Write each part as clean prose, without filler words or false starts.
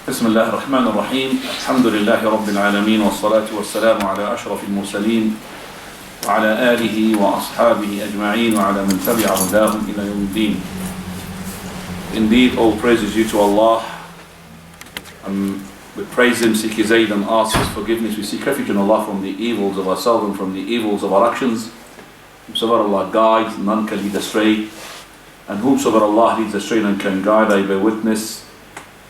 بسم الله الرحمن الرحيم الحمد لله رب العالمين والصلاة والسلام على أشرف المرسلين وعلى آله وأصحابه أجمعين وعلى من تبع هداهم إلى يوم الدين. Indeed, all praise is due to Allah. We praise Him, seek His aid and ask His forgiveness. We seek refuge in Allah from the evils of ourselves and from the evils of our actions. Whomsoever Allah guides, none can lead astray. And whomsoever Allah leads astray, none can guide. I bear witness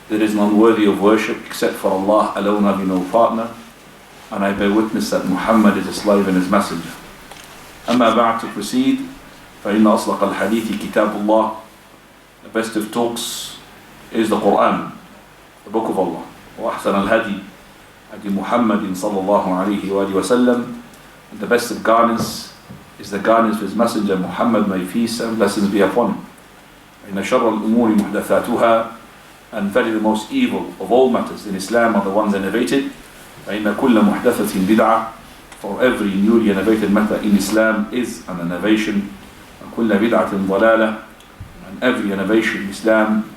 there is none worthy of worship except for Allah alone, having no partner. And I bear witness that Muhammad is His slave and His messenger. أما بعد, to proceed, فإن أصدق الحديث كتاب الله. The best of talks is the Quran, the book of Allah. وأحسن الهدي هدي محمد صلى الله عليه وآله وسلم. And the best of guidance is the guidance of His messenger Muhammad, may peace and blessings be upon him. إن شر الأمور محدثاتها. And very the most evil of all matters in Islam are the ones innovated. فإن كل محدثة بدعة. For every newly innovated matter in Islam is an innovation. وكل بدعة ضلالة. And every innovation in Islam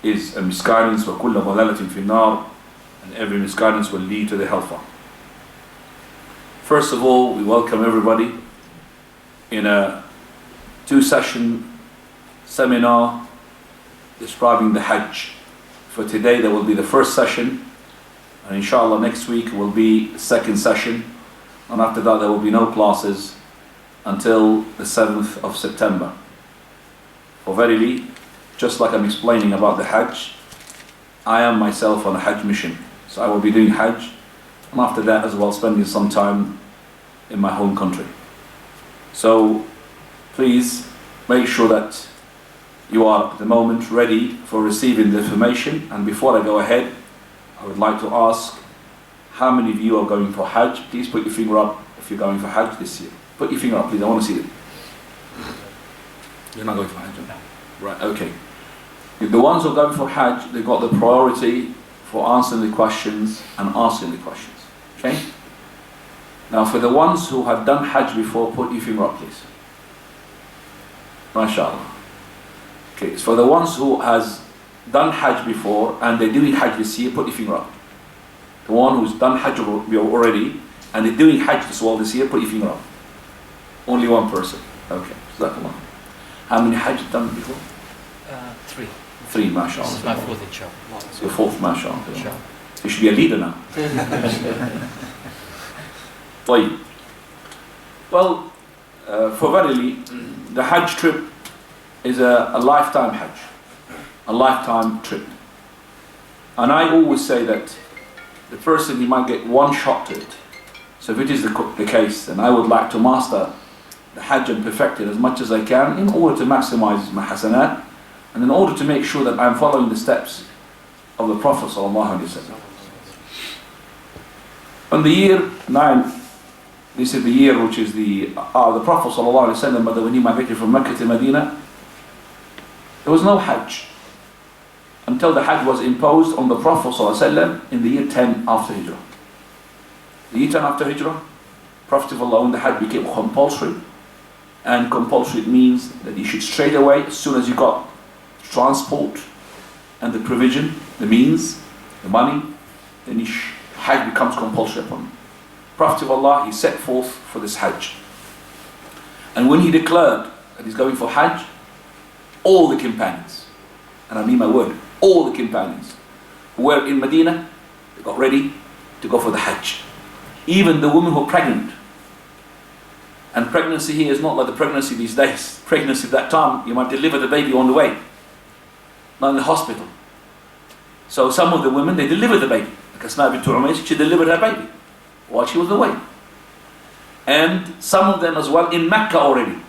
is a misguidance. وكل ضلالة في النار. And every misguidance will lead to the hellfire. First of all, we welcome everybody in a 2-session seminar describing the Hajj. For today there will be the first session, and inshallah next week will be the second session, and after that there will be no classes until the 7th of September. For verily, just like I'm explaining about the Hajj, I am myself on a Hajj mission. So I will be doing Hajj, and after that as well spending some time in my home country. So please make sure that you are at the moment ready for receiving the information. And before I go ahead, I would like to ask, how many of you are going for Hajj? Please put your finger up if you're going for Hajj this year. Put your finger up, please. I want to see it. You're not going for Hajj? Right, okay. The ones who are going for Hajj, they've got the priority for answering the questions and asking the questions. Okay? Now for the ones who have done Hajj before, put your finger up, please. MashaAllah. Okay, so for the ones who has done Hajj before and they're doing Hajj this year, put your finger up. The one who's done Hajj already and they're doing Hajj as well this year, put your finger up. Only one person. Okay, so that's the one. How many Hajj have you done before? 3. 3, mashallah. This is my 4th inshallah. Your 4th, mashallah. Inshallah. You should be a leader now. Well, for verily, the Hajj trip is a lifetime Hajj, a lifetime trip. And I always say that the person, he might get one shot to it. So if it is the case, then I would like to master the Hajj and perfect it as much as I can in order to maximize my hasanat and in order to make sure that I'm following the steps of the Prophet ﷺ. On the year 9, this is the year which is the Prophet ﷺ, when he migrated from Mecca to Medina, there was no Hajj until the Hajj was imposed on the Prophet ﷺ in the year 10 after Hijrah. The year 10 after Hijrah, Prophet of Allah, when the Hajj became compulsory, and compulsory means that you should straight away, as soon as you got transport and the provision, the means, the money, then Hajj becomes compulsory upon you. Prophet of Allah, he set forth for this Hajj. And when he declared that he's going for Hajj, all the companions, and I mean my word, all the companions who were in Medina, they got ready to go for the Hajj. Even the women who were pregnant. And pregnancy here is not like the pregnancy these days. Pregnancy at that time, you might deliver the baby on the way, not in the hospital. So some of the women, they delivered the baby. Like Asma bint Umays, she delivered her baby while she was away. And some of them as well in Mecca already.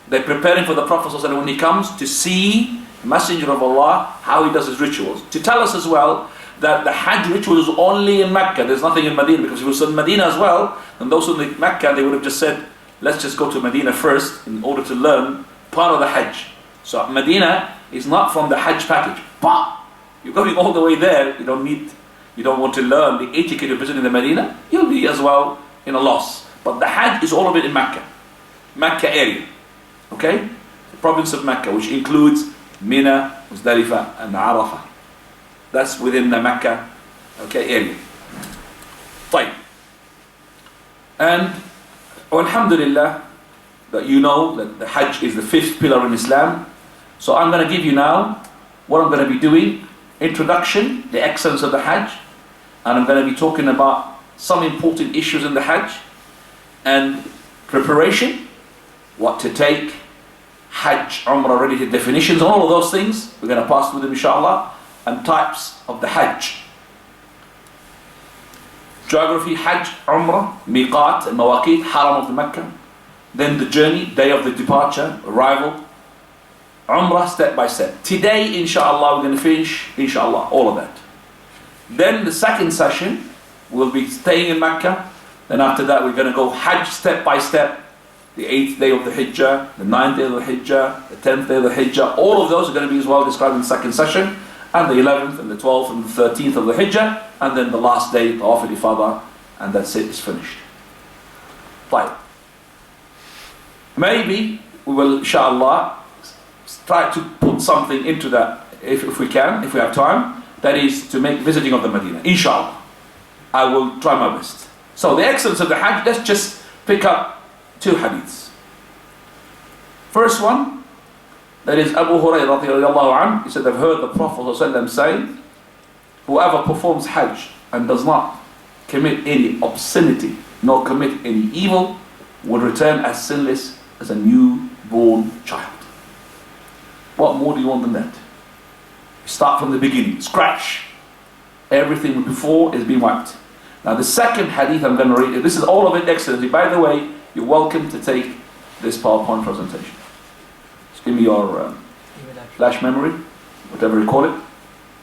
They're preparing for the Prophet when he comes to see the Messenger of Allah, how he does his rituals. To tell us as well that the Hajj ritual is only in Mecca. There's nothing in Medina, because if it was in Medina as well, then those in Mecca, they would have just said, let's just go to Medina first in order to learn part of the Hajj. So Medina is not from the Hajj package. But you're going all the way there, you don't want to learn the etiquette of visiting the Medina, you'll be as well in a loss. But the Hajj is all of it in Mecca area. Okay? The province of Mecca, which includes Mina, Muzdalifah and Arafah. That's within the Mecca, okay, area. طيب. And alhamdulillah, that you know that the Hajj is the 5th pillar in Islam. So I'm going to give you now what I'm going to be doing. Introduction, the excellence of the Hajj. And I'm going to be talking about some important issues in the Hajj. And preparation, what to take, Hajj, Umrah related definitions, and all of those things. We're going to pass through them inshallah. And types of the Hajj. Geography, Hajj, Umrah, Miqat, and Mawaqit, Haram of the Mecca. Then the journey, day of the departure, arrival. Umrah step by step. Today, inshallah, we're going to finish, inshallah, all of that. Then the second session, we'll be staying in Mecca. Then after that, we're going to go Hajj step by step. The 8th day of the Hijjah, the 9th day of the Hijjah, the 10th day of the Hijjah. All of those are going to be as well described in the second session. And the 11th and the 12th and the 13th of the Hijjah. And then the last day, Tawaf al-Ifadah. And that's it, it's finished. Right. Maybe we will, inshallah, try to put something into that if we can, if we have time. That is to make visiting of the Medina. Inshallah. I will try my best. So the excellence of the Hajj, let's just pick up 2 hadiths. First one, that is Abu Hurairah radiallahu anhu. He said, I've heard the Prophet ﷺ say, whoever performs Hajj and does not commit any obscenity nor commit any evil will return as sinless as a newborn child. What more do you want than that? Start from the beginning, scratch. Everything before is being wiped. Now the second hadith I'm going to read, this is all of it excellently. By the way, you're welcome to take this PowerPoint presentation. Just give me your flash memory, whatever you call it,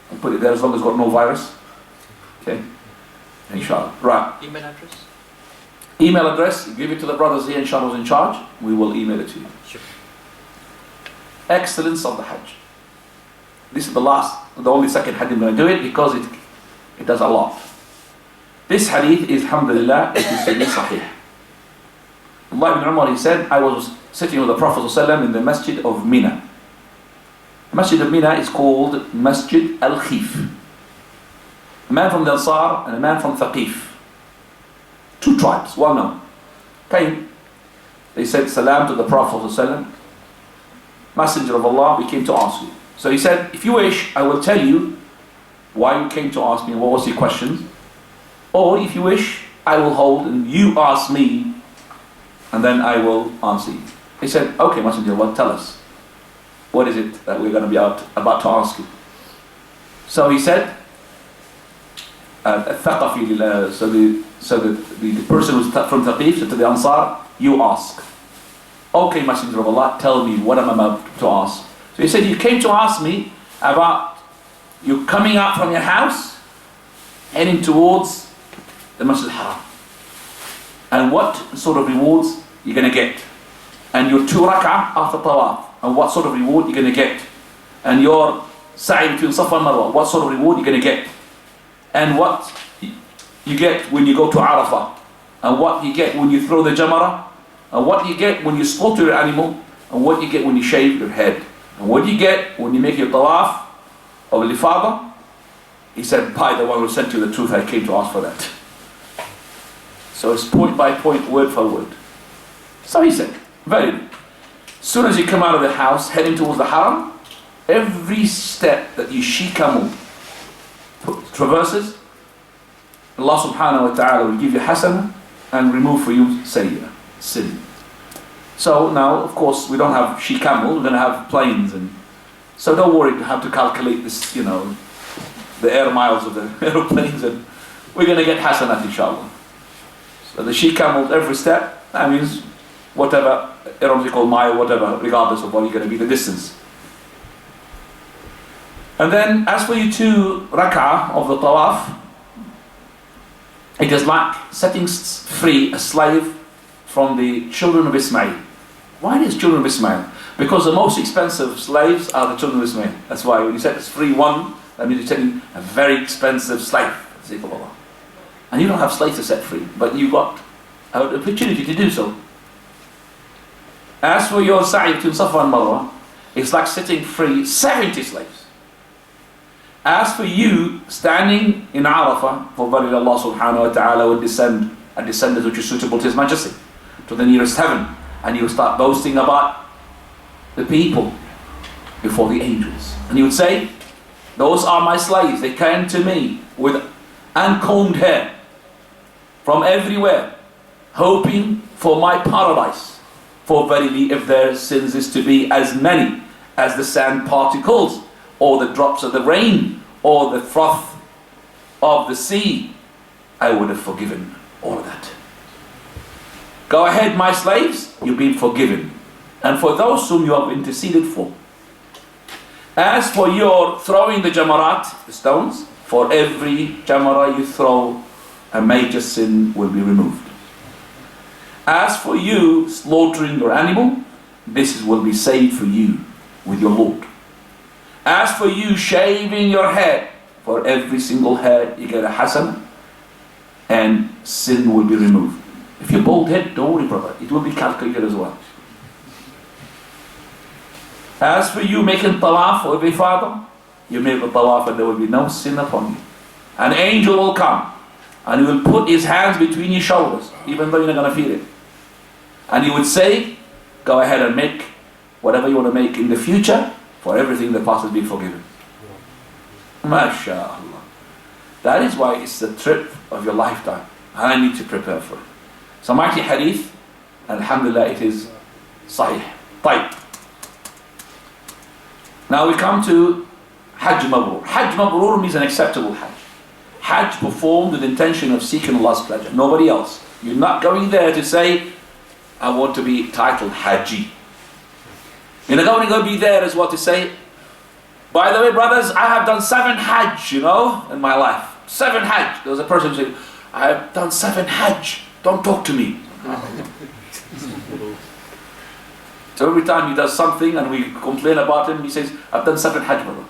and put it there as long as it's got no virus. Okay? Inshallah. Right. Email address? Email address, give it to the brothers here, inshallah, who's in charge. We will email it to you. Sure. Excellence of the Hajj. This is the only second hadith I'm going to do it because it does a lot. This hadith is, alhamdulillah, it is sahih. Allah ibn Umar, he said, I was sitting with the Prophet ﷺ in the Masjid of Mina. The Masjid of Mina is called Masjid al-Khif. A man from the Ansar and a man from Thaqif. 2 tribes, well known. Came. They said salam to the Prophet ﷺ. Messenger of Allah, we came to ask you. So he said, if you wish, I will tell you why you came to ask me and what was your questions. Or if you wish, I will hold and you ask me and then I will answer you. He said, okay, Messenger of Allah, tell us. What is it that we're going to be about to ask you? So he said, الثقفي, so the person who's from Thaqif said to the Ansar, you ask. Okay, Messenger of Allah, tell me what I'm about to ask. So he said, you came to ask me about you coming out from your house, heading towards the Masjid al-Haram. And what sort of rewards you're going to get. And your 2 rak'ah after tawaf. And what sort of reward you're going to get. And your sa'i between Safa and Marwa. What sort of reward you're going to get. And what you get when you go to Arafah. And what you get when you throw the Jamara. And what you get when you slaughter your animal. And what you get when you shave your head. And what you get when you make your tawaf of al-Ifadah. He said, by the one who sent you the truth, I came to ask for that. So it's point by point, word for word. So he said, very good. As soon as you come out of the house, heading towards the Haram, every step that you shikamu traverses, Allah subhanahu wa ta'ala will give you hasana and remove for you sayyah, sin. So now, of course, we don't have she-camel, we're going to have planes. And so don't worry to have to calculate this, the air miles of the aeroplanes. And we're going to get hasanat, inshallah. So the she-camel, every step, that means whatever, aeronautical mile, whatever, regardless of what you're going to be, the distance. And then, as for you 2 rak'ah of the tawaf, it is like setting free a slave from the children of Ismail. Why is children of Ismail? Because the most expensive slaves are the children of Ismail. That's why when you set free one, that means you're setting a very expensive slave. And you don't have slaves to set free, but you've got an opportunity to do so. As for your sa'i between Safa and Marwa, it's like setting free 70 slaves. As for you standing in Arafah, for verily Allah subhanahu wa ta'ala will descend a descendant which is suitable to His Majesty, to the nearest heaven, and He will start boasting about the people before the angels. And He would say, those are my slaves, they came to me with uncombed hair from everywhere, hoping for my paradise. For verily if their sins is to be as many as the sand particles, or the drops of the rain, or the froth of the sea, I would have forgiven all of that. Go ahead, my slaves, you've been forgiven. And for those whom you have interceded for. As for your throwing the jamarat, the stones, for every jamara you throw, a major sin will be removed. As for you slaughtering your animal, this will be saved for you with your Lord. As for you shaving your head, for every single hair you get a hasan, and sin will be removed. If you're bald head, don't worry, brother, it will be calculated as well. As for you making tawaf for every father, you make the tawaf and there will be no sin upon you. An angel will come and he will put his hands between your shoulders, even though you're not going to feel it. And he would say, go ahead and make whatever you want to make in the future, for everything the past has been forgiven. MashaAllah. That is why it's the trip of your lifetime. And I need to prepare for it. So mighty hadith, alhamdulillah, it is sahih. Right. Now we come to Hajj Mabrur. Hajj Mabrur means an acceptable Hajj. Hajj performed with the intention of seeking Allah's pleasure. Nobody else. You're not going there to say, I want to be titled Hajji. You're not going to be there as well to say, by the way, brothers, I have done 7 Hajj, in my life. 7 Hajj. There was a person who said, I have done 7 Hajj. Don't talk to me. So every time he does something and we complain about him, he says, I've done 7 Hajj, brother.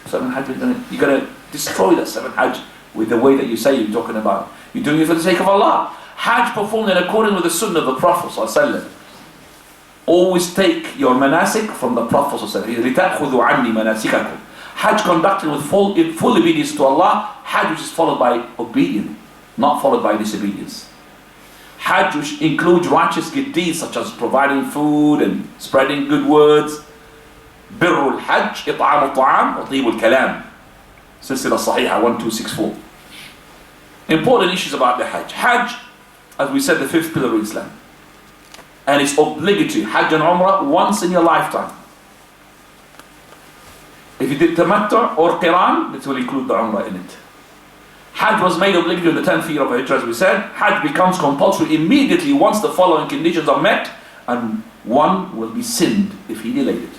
7 Hajj, you're going to destroy that 7 Hajj with the way that you say you're talking about. You're doing it for the sake of Allah. Hajj performed in accordance with the Sunnah of the Prophet ﷺ. Always take your manasik from the Prophet ﷺ. Hajj conducted with full obedience to Allah. Hajj which is followed by obedience, not followed by disobedience. Hajj which includes righteous good deeds such as providing food and spreading good words. Birrul Hajj, إطعام الطعام وطيب الكلام. Silsila Sahiha 1264. Important issues about the Hajj. Hajj, as we said, the 5th pillar of Islam. And it's obligatory, Hajj and Umrah, once in your lifetime. If you did Tamattu or Qiran, this will include the Umrah in it. Hajj was made obligatory in the 10th year of Hijrah, as we said. Hajj becomes compulsory immediately once the following conditions are met, and one will be sinned if he delayed it.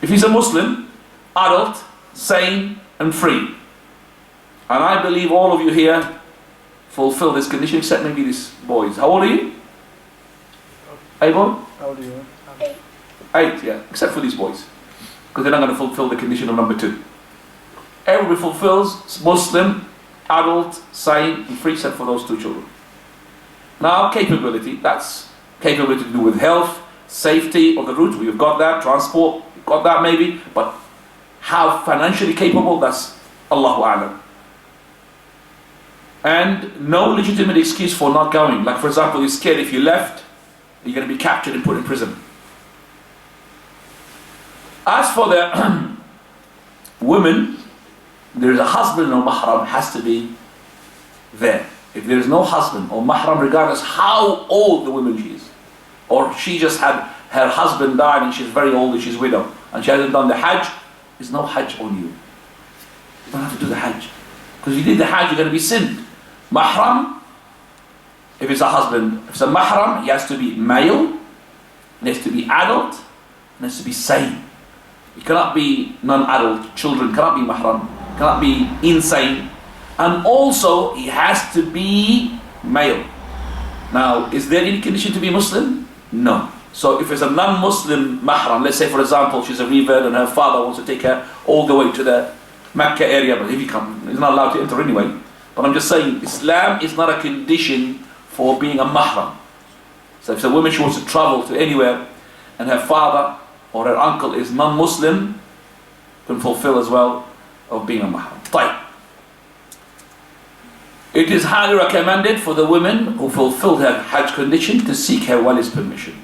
If he's a Muslim, adult, sane and free. And I believe all of you here fulfill this condition, except maybe these boys. How old are you? Able? How old are you? 8, yeah, except for these boys. Because they're not going to fulfill the condition of number 2. Everybody fulfills Muslim, adult, sane and free, except for those 2 children. Now, capability, that's capability to do with health, safety of the route, we've got that, transport, we've got that maybe, but how financially capable, that's Allahu A'lam. And no legitimate excuse for not going. Like for example, you're scared if you left, you're going to be captured and put in prison. As for the women, there is a husband or mahram has to be there. If there is no husband or mahram, regardless how old the woman she is, or she just had her husband died and she's very old and she's widow and she hasn't done the Hajj, there's no Hajj on you. You don't have to do the Hajj. Because if you did the Hajj, you're going to be sinned. Mahram, if it's a husband, if it's a mahram, he has to be male, he has to be adult, and has to be sane. He cannot be non-adult, children cannot be mahram, cannot be insane, and also he has to be male. Now, is there any condition to be Muslim? No. So if it's a non-Muslim mahram, let's say for example she's a revert and her father wants to take her all the way to the Mecca area, but if he comes, he's not allowed to enter anyway. But I'm just saying, Islam is not a condition for being a mahram. So if a woman, she wants to travel to anywhere and her father or her uncle is non-Muslim, can fulfill as well of being a mahram. طيب. It is highly recommended for the women who fulfill their Hajj condition to seek her wali's permission.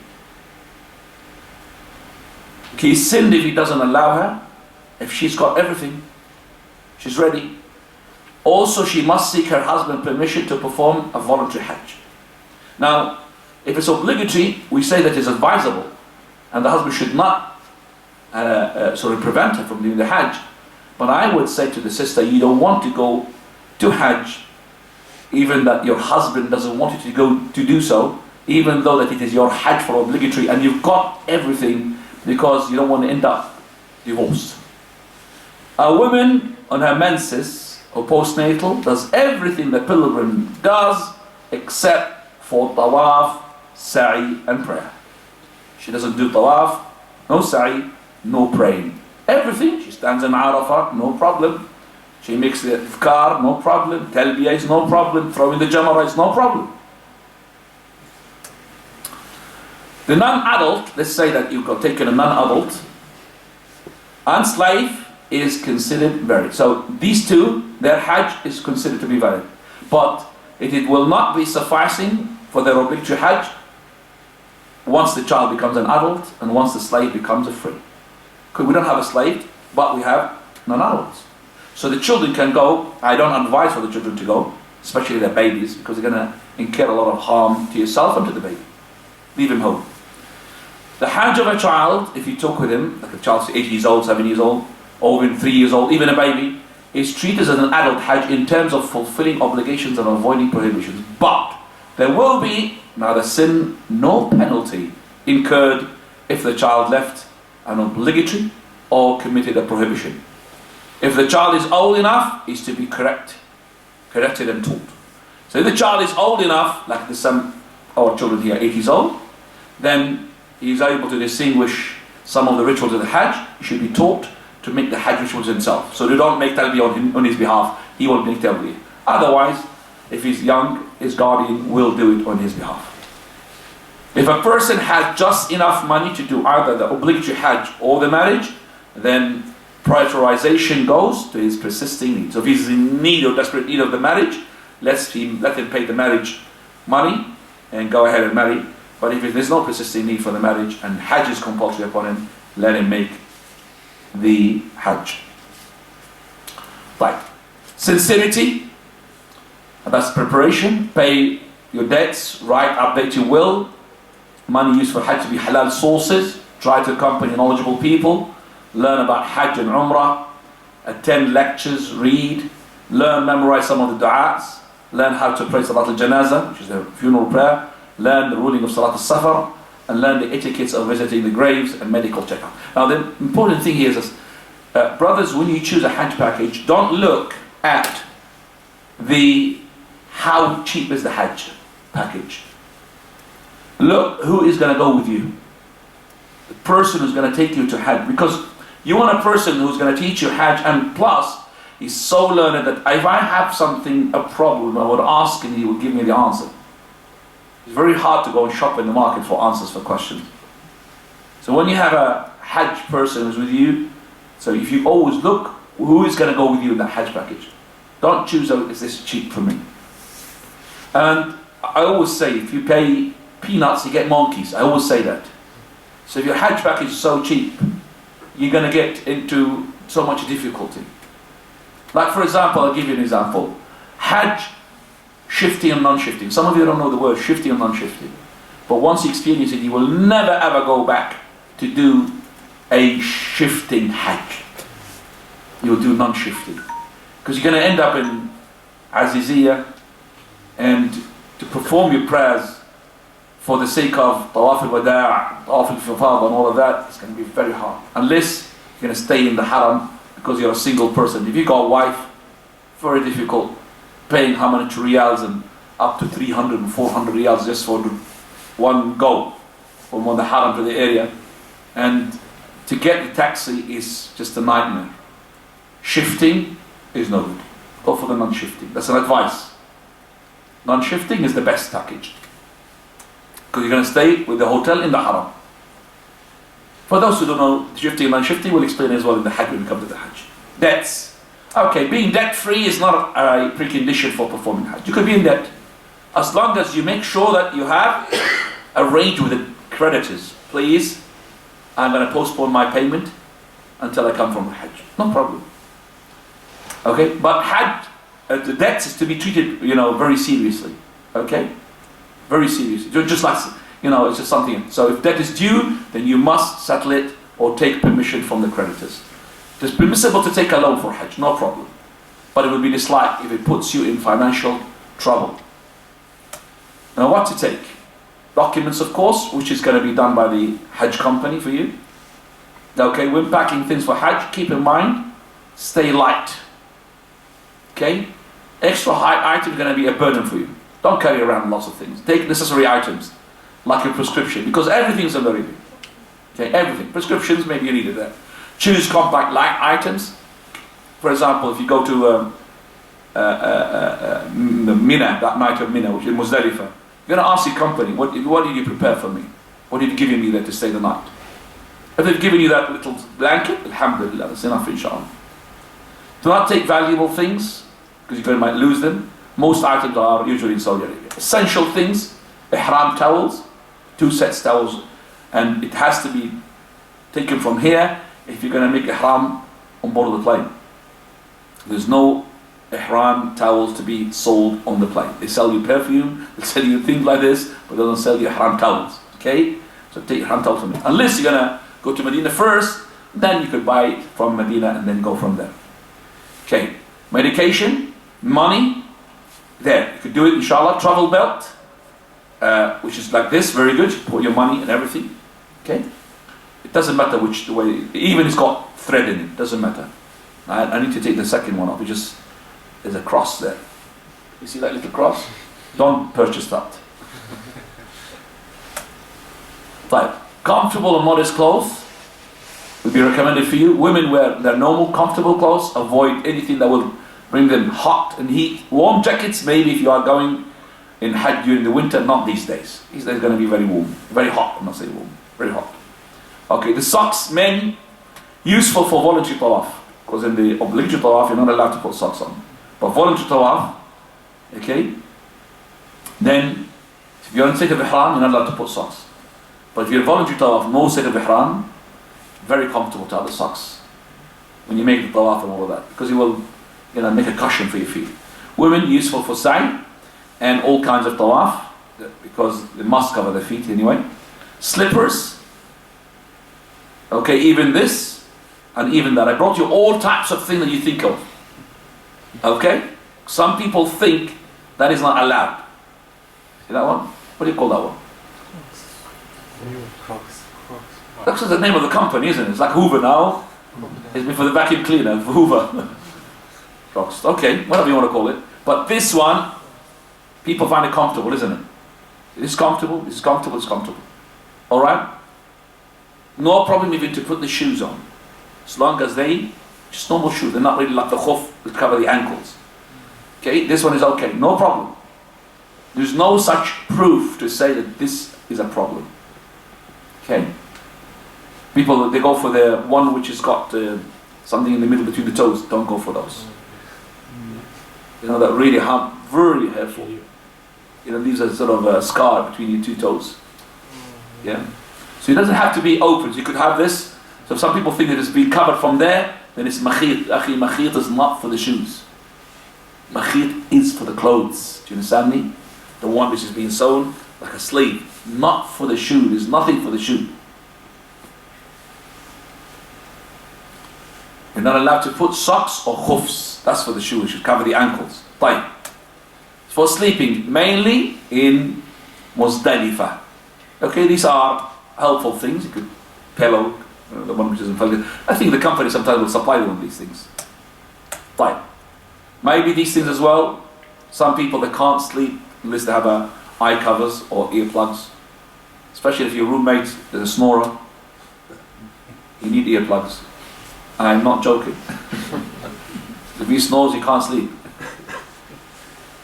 He sinned if he doesn't allow her, if she's got everything, she's ready. Also, she must seek her husband permission to perform a voluntary Hajj. Now, if it's obligatory, we say that it's advisable, and the husband should not prevent her from doing the Hajj. But I would say to the sister, you don't want to go to Hajj, even that your husband doesn't want you to go to do so, even though that it is your Hajj for obligatory, and you've got everything, because you don't want to end up divorced. A woman on her menses or postnatal does everything the pilgrim does except for tawaf, sa'i and prayer. She doesn't do tawaf, no sa'i, no praying. Everything, she stands in Arafah, no problem. She makes the ifkar, no problem. Talbiyah is no problem. Throwing the jamara is no problem. The non-adult, let's say that you've got taken a non-adult, and slave is considered valid. So these two, their Hajj is considered to be valid. But it will not be sufficing for their obligatory Hajj once the child becomes an adult and once the slave becomes a free. Because we don't have a slave, but we have non-adults. So the children can go. I don't advise for the children to go, especially their babies, because they're going to incur a lot of harm to yourself and to the baby. Leave him home. The Hajj of a child, if you talk with him, like a child's 8 years old, 7 years old, or even 3 years old, even a baby, is treated as an adult Hajj in terms of fulfilling obligations and avoiding prohibitions. But there will be neither sin nor penalty incurred if the child left an obligatory or committed a prohibition. If the child is old enough, is to be corrected and taught. So if the child is old enough, like the some our children here, 8 years old, then he is able to distinguish some of the rituals of the Hajj. He should be taught to make the Hajj rituals himself. So they don't make talbiyah on his behalf, he will make talbiyah. Otherwise, if he's young, his guardian will do it on his behalf. If a person has just enough money to do either the obligatory Hajj or the marriage, then prioritization goes to his persisting need. So if he's in need or desperate need of the marriage, let him pay the marriage money and go ahead and marry. But if there's no persisting need for the marriage and Hajj is compulsory upon him, let him make the Hajj. Right. Sincerity, that's preparation. Pay your debts, write, update your will. Money used for Hajj to be halal sources. Try to accompany knowledgeable people. Learn about Hajj and Umrah. Attend lectures, read. Learn, memorize some of the du'as. Learn how to pray Salat al-Janazah, which is the funeral prayer. Learn the ruling of Salat al-Safar. And learn the etiquettes of visiting the graves and medical checkup. Now the important thing here is this. Brothers, when you choose a Hajj package, don't look at how cheap is the Hajj package. Look who is going to go with you. The person who's going to take you to Hajj. Because you want a person who's going to teach you Hajj, and plus he's so learned that if I have a problem, I would ask and he would give me the answer. It's very hard to go and shop in the market for answers for questions. So when you have a Hajj person who's with you, so if you always look who is going to go with you in that Hajj package. Don't choose, is this cheap for me? And I always say, if you pay peanuts, you get monkeys. I always say that. So if your Hajj package is so cheap, you're going to get into so much difficulty. Like for example, I'll give you an example. Hajj, shifting and non-shifting. Some of you don't know the word shifting and non-shifting. But once you experience it, you will never ever go back to do a shifting Hajj. You'll do non-shifting. Because you're going to end up in Aziziyah, and to perform your prayers for the sake of Tawaf al-Wada', Tawaf al-Fifad and all of that, it's going to be very hard. Unless you're going to stay in the haram because you're a single person. If you've got a wife, very difficult. Paying how many riyals and up to 300 and 400 riyals just for one go from the haram to the area. And to get the taxi is just a nightmare. Shifting is no good. Go for the non-shifting. That's an advice. Non-shifting is the best package. Because you're going to stay with the hotel in the haram. For those who don't know shifting and non-shifting, we'll explain as well in the Hajj when we come to the Hajj. Debts. Okay, being debt-free is not a precondition for performing Hajj. You could be in debt, as long as you make sure that you have arranged with the creditors. Please, I'm going to postpone my payment until I come from the Hajj. No problem. Okay, but Hajj, the debt is to be treated, very seriously. Okay, very seriously. Just like, it's just something. So if debt is due, then you must settle it or take permission from the creditors. It's permissible to take a loan for Hajj, no problem. But it would be disliked if it puts you in financial trouble. Now what to take? Documents, of course, which is going to be done by the Hajj company for you. Okay, when packing things for Hajj, keep in mind, stay light. Okay? Extra high items are going to be a burden for you. Don't carry around lots of things. Take necessary items, like a prescription, because everything's a very big. Okay, everything. Prescriptions, maybe you needed that. Choose compact light items. For example, if you go to Mina, that night of Mina, which is Muzdalifah, you're going to ask your company, what did you prepare for me? What did you give me there to stay the night? If they've given you that little blanket, alhamdulillah, that's enough, inshallah. Do not take valuable things, because you might lose them. Most items are usually in Saudi Arabia. Essential things, ihram towels, 2 sets towels, and it has to be taken from here if you're going to make ihram on board of the plane. There's no ihram towels to be sold on the plane. They sell you perfume, they sell you things like this, but they don't sell you ihram towels. Okay? So take ihram towels from it. Unless you're going to go to Medina first, then you could buy it from Medina and then go from there. Okay. Medication, money, there. You could do it, inshallah. Travel belt, which is like this, very good. You put your money and everything. Okay? It doesn't matter which the way, even it's got thread in it, doesn't matter. I need to take the second one off. There's a cross there. You see that little cross? Don't purchase that. Right. Comfortable and modest clothes would be recommended for you. Women wear their normal, comfortable clothes. Avoid anything that will bring them hot and heat. Warm jackets, maybe if you are going in Hajj during the winter, not these days. These days are going to be very warm. Very hot, I'm not saying warm. Very hot. Okay, the socks, men, useful for voluntary tawaf. Because in the obligatory tawaf, you're not allowed to put socks on. But voluntary tawaf, okay, then if you're in state of ihram, you're not allowed to put socks. But if you're voluntary tawaf, no state of ihram, very comfortable to have the socks when you make the tawaf and all of that, because it will, make a cushion for your feet. Women, useful for sa'i and all kinds of tawaf, because they must cover their feet anyway. Slippers, okay, even this and even that. I brought you all types of things that you think of. Okay? Some people think that is not allowed. See that one? What do you call that one? Crocs. That's the name of the company, isn't it? It's like Hoover now. It's been for the vacuum cleaner, for Hoover. Crocs. Okay, whatever you want to call it. But this one, people find it comfortable, isn't it? It's comfortable, it's comfortable, it's comfortable. Alright? No problem even to put the shoes on. As long as just normal shoes, they're not really like the khuf that cover the ankles. Okay, this one is okay, no problem. There's no such proof to say that this is a problem. Okay? People, they go for the one which has got something in the middle between the toes. Don't go for those. That really very hurtful. Leaves a sort of a scar between your 2 toes. Yeah? So it doesn't have to be open. You could have this. So if some people think that it's been covered from there, then it's makhit. Akhi, makhit is not for the shoes. Makhit is for the clothes. Do you understand me? The one which is being sewn like a sleeve. Not for the shoe. There's nothing for the shoe. You're not allowed to put socks or khufs. That's for the shoe. It should cover the ankles. Fine. For sleeping, mainly in Muzdalifah. Okay, these are helpful things. You could pillow, the one which is in I think the company sometimes will supply them with these things. Fine. Maybe these things as well. Some people, they can't sleep unless they have eye covers or earplugs. Especially if your roommate is a snorer. You need earplugs. I'm not joking. If he snores, you can't sleep.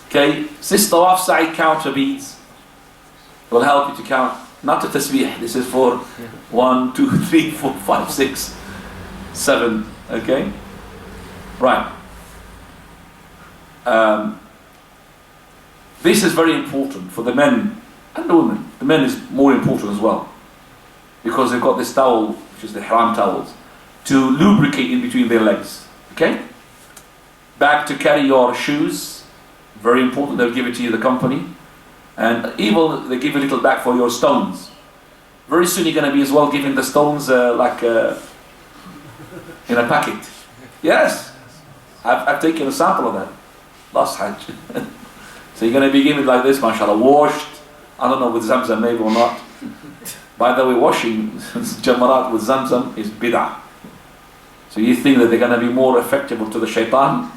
Okay, this tawaf sa'i counter beads will help you to count. Not the tasbih. This is for 1, 2, 3, 4, 5, 6, 7. Okay, right. This is very important for the men and the women. The men is more important as well, because they've got this towel, which is the haram towels, to lubricate in between their legs. Okay? Bag to carry your shoes, very important. They'll give it to you, the company. And even they give a little bag for your stones. Very soon you're going to be as well giving the stones in a packet. Yes, I've taken a sample of that last Hajj. So you're going to be given like this, mashallah, washed. I don't know with Zamzam maybe or not. By the way, washing jamarat with Zamzam is bid'ah. So you think that they're going to be more effective to the shaitan?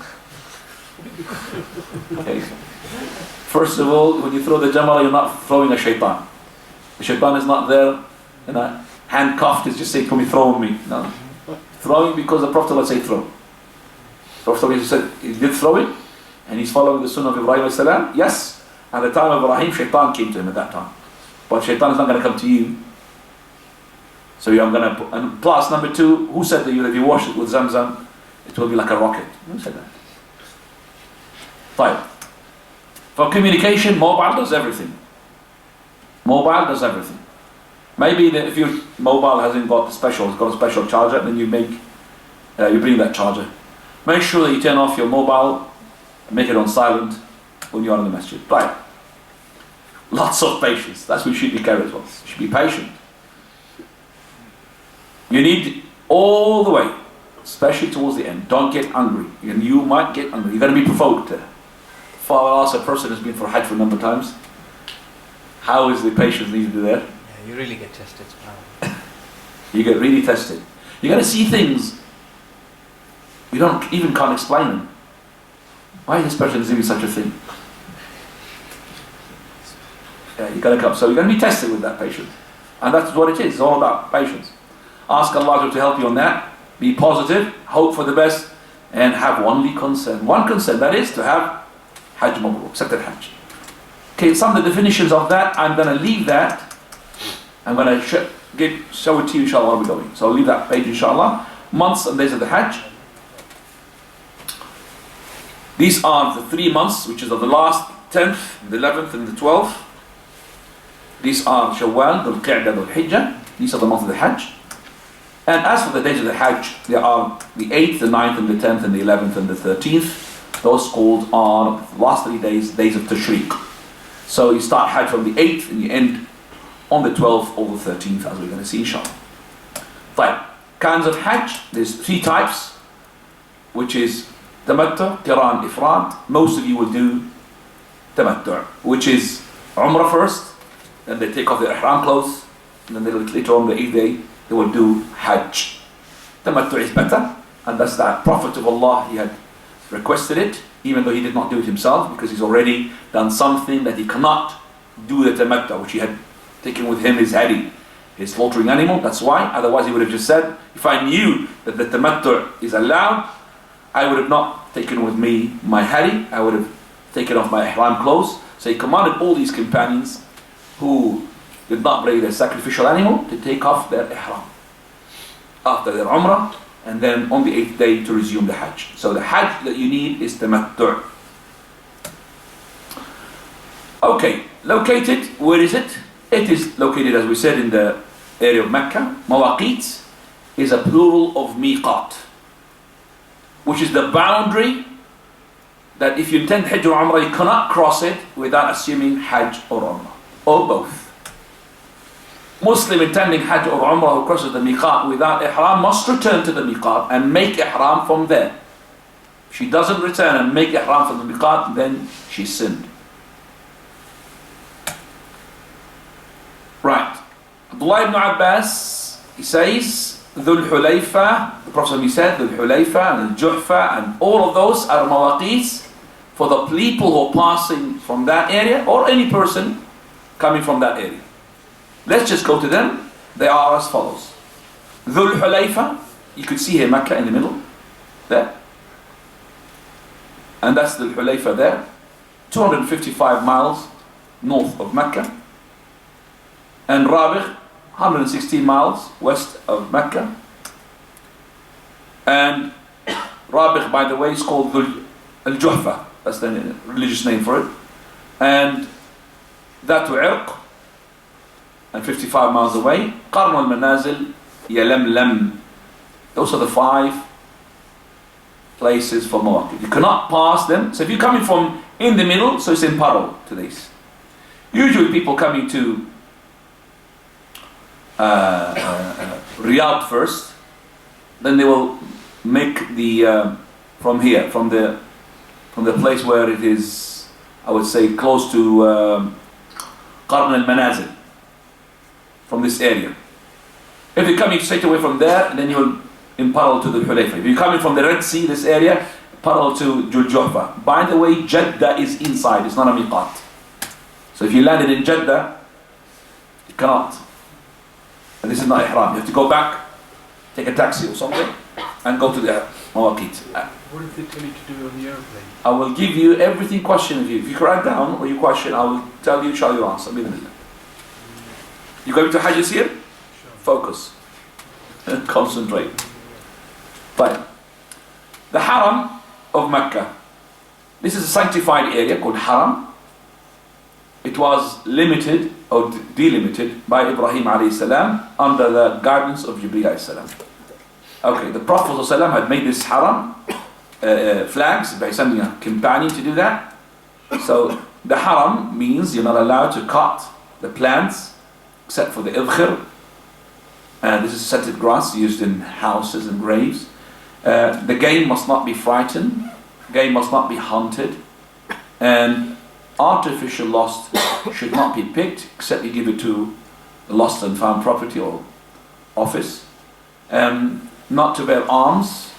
Okay. First of all, when you throw the jamara, you're not throwing a shaitan. The shaitan is not there, handcuffed, is just saying, come and throw me. No. Throwing because the Prophet said throw. The Prophet said he did throw it, and he's following the sunnah of Ibrahim salam. Yes, at the time of Ibrahim, shaitan came to him at that time. But shaitan is not going to come to you. So I'm going to, and plus number two, who said that if you wash it with Zamzam, it will be like a rocket? Who said that? Fine. For communication, mobile does everything. Mobile does everything. Maybe if your mobile hasn't got the special, it's got a special charger, then you bring that charger. Make sure that you turn off your mobile and make it on silent when you are in the masjid. Right. Lots of patience. That's what you should be carried as well. You should be patient. You need all the way, especially towards the end. Don't get angry. You might get angry. You're going to be provoked there. If I ask a person who's been for Hajj for a number of times, how is the patience needed there? Yeah, you really get tested. You get really tested. You're going to see things you can't explain them. Why is this person doing such a thing? Yeah, you're going to come. So you're going to be tested with that patience. And that's what it is. It's all about patience. Ask Allah to help you on that. Be positive, hope for the best, and have only concern. One concern, that is to have Hajj Mabrur, accepted Hajj. Okay, some of the definitions of that, I'm going to leave that. I'm going to show it to you, inshallah, where we're going. So I'll leave that page, inshallah. Months and days of the Hajj. These are the 3 months, which is of the last 10th, the 11th, and the 12th. These are Shawwal, Dhul Qa'dah, Dhul Hijjah. These are the months of the Hajj. And as for the days of the Hajj, there are the 8th, the 9th, and the 10th, and the 11th, and the 13th. Those called are the last 3 days, days of Tashriq. So you start Hajj from the 8th and you end on the 12th or the 13th, as we're going to see, inshallah. 5 kinds of Hajj. There's 3 types, which is Tamattu, Qiran, Ifrad. Most of you will do Tamattu, which is Umrah first, then they take off their Ihram clothes, and then later on the 8th day, they will do Hajj. Tamattu is better, and that's the Prophet of Allah, he had requested it, even though he did not do it himself, because he's already done something that he cannot do the Tamattu, which he had taken with him his hadi, his slaughtering animal. That's why, otherwise he would have just said, if I knew that the Tamattu is allowed, I would have not taken with me my hadi, I would have taken off my ihram clothes. So he commanded all these companions who did not bring their sacrificial animal to take off their ihram after their umrah, and then on the 8th day to resume the Hajj. So the Hajj that you need is Tamattu'. Okay, located, where is it? It is located, as we said, in the area of Mecca. Mawaqit is a plural of miqat, which is the boundary that if you intend Hajj or Umrah, you cannot cross it without assuming Hajj or Umrah, or both. Muslim intending Hajj or Umrah who crosses the miqat without ihram must return to the miqat and make ihram from there. If she doesn't return and make ihram from the miqat, then she sinned. Right. Abdullah ibn Abbas, he says, Dhul Hulayfa, the Prophet said, Dhul Hulayfa and Al-Juhfa and all of those are mawaqis for the people who are passing from that area or any person coming from that area. Let's just go to them. They are as follows. Dhul Hulayfa, you could see here Mecca in the middle, there. And that's Dhul Hulayfa there. 255 miles north of Mecca. And Rabigh, 116 miles west of Mecca. And Rabigh, by the way, is called Dhul al-Juhfa, that's the religious name for it. And that to Irq, and 55 miles away, Qarn al-Manazil, Yalamlam. Those are the 5 places for mawaqit. You cannot pass them. So if you're coming from in the middle, so it's in parallel to this. Usually people coming to Riyadh first, then they will make the from here, from the place where it is, I would say, close to Qarn al-Manazil, from this area. If you're coming straight away from there, then you'll in parallel to the Hulayfa. If you're coming from the Red Sea, this area, parallel to Juhfa. By the way, Jeddah is inside, it's not a miqat. So if you landed in Jeddah, you cannot. And this is not ihram. You have to go back, take a taxi or something, and go to the mawaqit. What did they tell you to do on the airplane? I will give you everything question of you. If you write down or you question, I will tell you, shall you answer. You going to Hajj this year? Sure. Focus. Concentrate. But the Haram of Mecca. This is a sanctified area called Haram. It was limited or delimited by Ibrahim alayhi salam under the guidance of Jibreel alayhi salam. Okay, the Prophet ﷺ had made this Haram flags by sending a companion to do that. So the Haram means you're not allowed to cut the plants except for the idkhir. This is scented grass used in houses and graves. The game must not be frightened. Game must not be hunted. And artificial lost should not be picked except you give it to the lost and found property or office. Not to bear arms.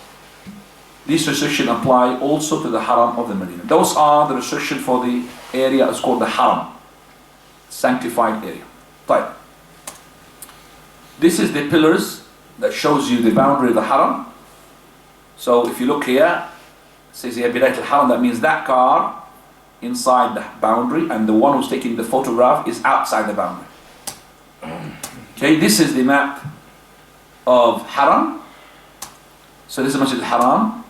These restrictions apply also to the Haram of the Medina. Those are the restrictions for the area. It's called the Haram, sanctified area. Right. This is the pillars that shows you the boundary of the Haram. So if you look here, it says here Bidayat al-Haram, that means that car inside the boundary and the one who's taking the photograph is outside the boundary. Okay, this is the map of Haram. So this is Masjid al-Haram.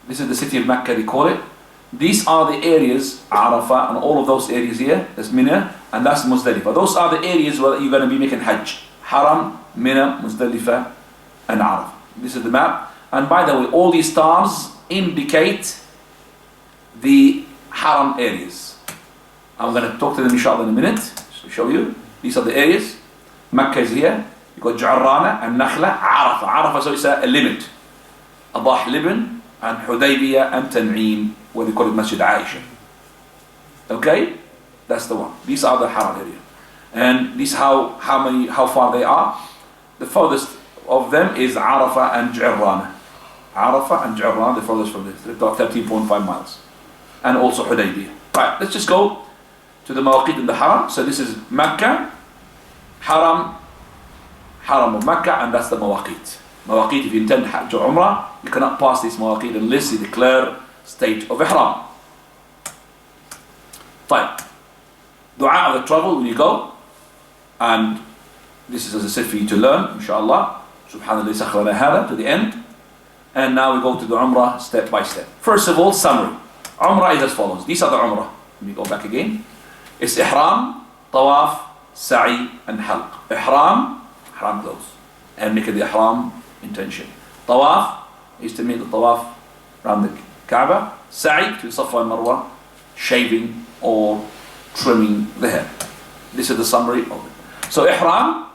This is the city of Mecca, they call it. These are the areas, Arafah and all of those areas here. There's Mina and that's Muzdalifah. Those are the areas where you're going to be making Hajj. Haram, Mina, Muzdalifah and Arafah. This is the map. And by the way, all these stars indicate the Haram areas. I'm going to talk to them inshallah in a minute. So show you. These are the areas. Mecca is here. You've got Ja'rana and Nakhla, Arafah. Arafah, so it's a limit. Adah Libn and Hudaybiyah and Tan'im, where they call it Masjid Aisha. Okay? That's the one. These are the Haram area. And this how far they are. The furthest of them is Arafah and Ja'rana. Arafah and Ja'rana, the furthest from this. They're about 13.5 miles. And also Hudaybiyah. Right, let's just go to the Mawaqit in the Haram. So this is Mecca, Haram of Mecca, and that's the Mawaqit. Mawaqit, if you intend Hajj or Umrah, you cannot pass this Mawaqit unless you declare state of Ihram. Fine. Dua of the travel when you go, and this is as I said for you to learn, inshallah. Subhanallah sakhrana hada to the end. And now we go to the Umrah step by step. First of all, summary. Umrah is as follows. These are the Umrah. Let me go back again. It's Ihram, Tawaf, Sa'i, and Halq. Ihram clothes. And make it the Ihram intention. Tawaf is to make the Tawaf around the Kaaba. Sa'i to Safa and Marwa, shaving or trimming the hair. This is the summary of it. So Ihram,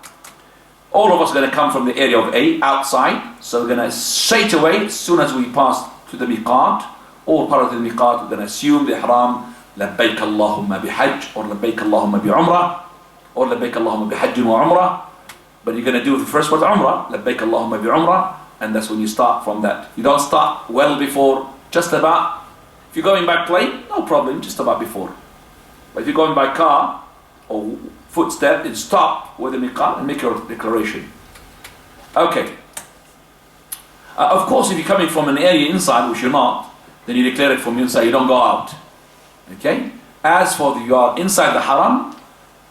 all of us are going to come from the area of A, outside. So we're going to straight away, as soon as we pass to the miqat, or part of the miqat, we're going to assume the Ihram, لبيك اللهم بحج, or لبيك اللهم بعمرة, or لبيك اللهم بحج وعمرة. But you're going to do the first part Umrah, لبيك اللهم بعمرة, and that's when you start from that. You don't start well before, just about. If you're going by plane, no problem, just about before. But if you're going by car or footstep, then stop with the miqat and make your declaration. Okay. Of course, if you're coming from an area inside, which you're not, then you declare it from inside, you don't go out. Okay? As for you are inside the Haram,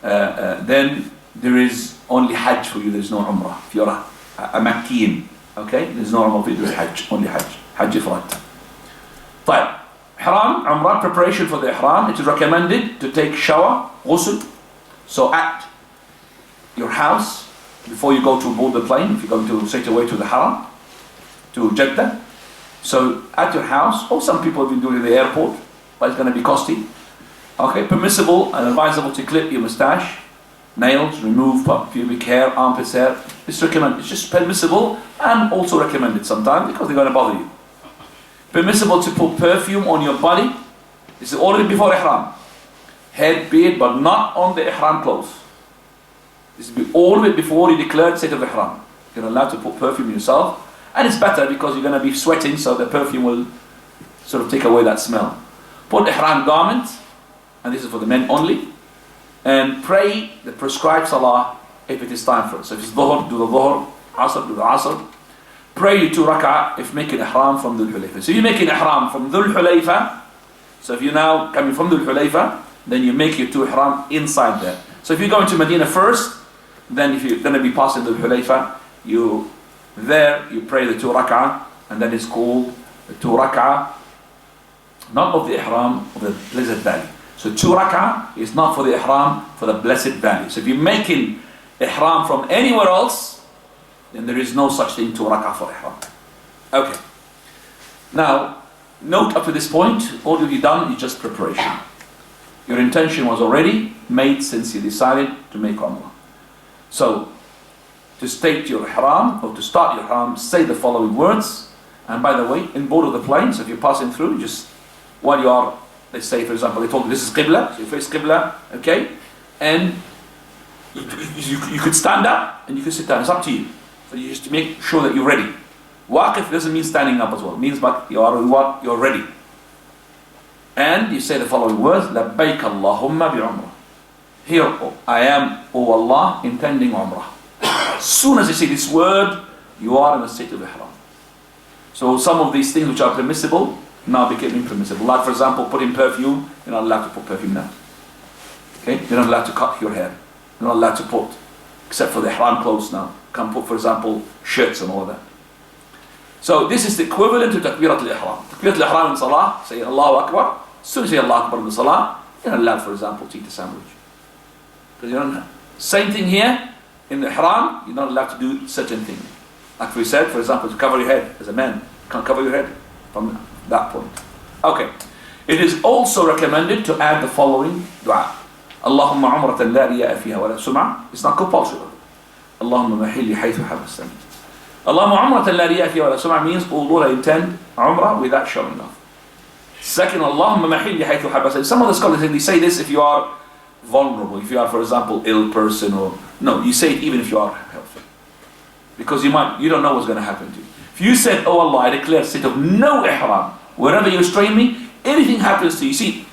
then there is only Hajj for you, there's no Umrah. If you're a Makkiyin, okay? There's no Umrah for you, there's Hajj, only Hajj. Hajj Ifrat. Fine. Ihram, Umrah, preparation for the Ihram, it is recommended to take shower, ghusl. So at your house, before you go to board the plane, if you're going to straight away to the Haram, to Jeddah. So at your house, or some people have been doing it at the airport, but it's going to be costly. Okay, permissible and advisable to clip your moustache, nails, remove pubic hair, armpits hair. It's recommended. It's just permissible and also recommended sometimes because they're going to bother you. Permissible to put perfume on your body. This is already before Ihram. Head, beard, but not on the Ihram clothes. This is all of it before you declared state of Ihram. You're allowed to put perfume on yourself. And it's better because you're going to be sweating, so the perfume will sort of take away that smell. Put Ihram garments, and this is for the men only. And pray the prescribed salah if it is time for it. So if it's dhuhr, do the dhuhr, asr, do the asr. Pray your 2 rak'ah if making ihram from Dhul Hulayfa. So you're making ihram from Dhul Hulayfa. So if you're now coming from Dhul Hulayfa, then you make your 2 ihram inside there. So if you're going to Medina first, then if you're going to be passing Dhul Hulayfa, you pray the 2 rak'ah, and that is called the 2 rak'ah, not of the ihram, of the Blessed Valley. So 2 rak'ah is not for the ihram, for the Blessed Valley. So if you're making ihram from anywhere else, then there is no such thing 2 rak'ah for ihram. Okay. Now, note up to this point, all you've done is just preparation. Your intention was already made since you decided to make umrah. So, to state your ihram, or to start your ihram, say the following words. And by the way, in board of the plane, so if you're passing through, just while you are, let's say for example, they told you this is Qibla, so you face Qibla, okay? And you could stand up and you could sit down, it's up to you. So you just make sure that you're ready. Waqif doesn't mean standing up as well, it means but you're ready. And you say the following words, Labbaik Allahumma bi'umrah. Here I am, O Allah, intending umrah. As soon as you say this word, you are in a state of ihram. So some of these things which are permissible now became impermissible. Like for example, putting perfume, you're not allowed to put perfume now. Okay? You're not allowed to cut your hair. You're not allowed to put, except for the ihram clothes now. You can put, for example, shirts and all that. So this is the equivalent to Takbirat al-Ihram. Takbirat al-Ihram in Salah, say Allahu Akbar. As soon as you say Allahu Akbar in the Salah, you're not allowed, for example, to eat a sandwich. Because you don't have. Same thing here, in the Ihram, you're not allowed to do certain things. Like we said, for example, to cover your head as a man. You can't cover your head from that point. Okay. It is also recommended to add the following dua. Allahumma umratan la riya'a fiha wa la sum'a. It's not compulsory. Allahumma mahilli haythu habastani. Allahumma umratan la riya'a fiha wa la sum'a means, oh Lord, I intend umrah without showing off. Second, Allahumma mahilli haythu habastani. Some of the scholars they say this if you are vulnerable, if you are, for example, ill person, or no, you say it even if you are healthy. Because you don't know what's going to happen to you. If you said, oh Allah, I declare a state of no ihram, wherever you restrain me, anything happens to you. See,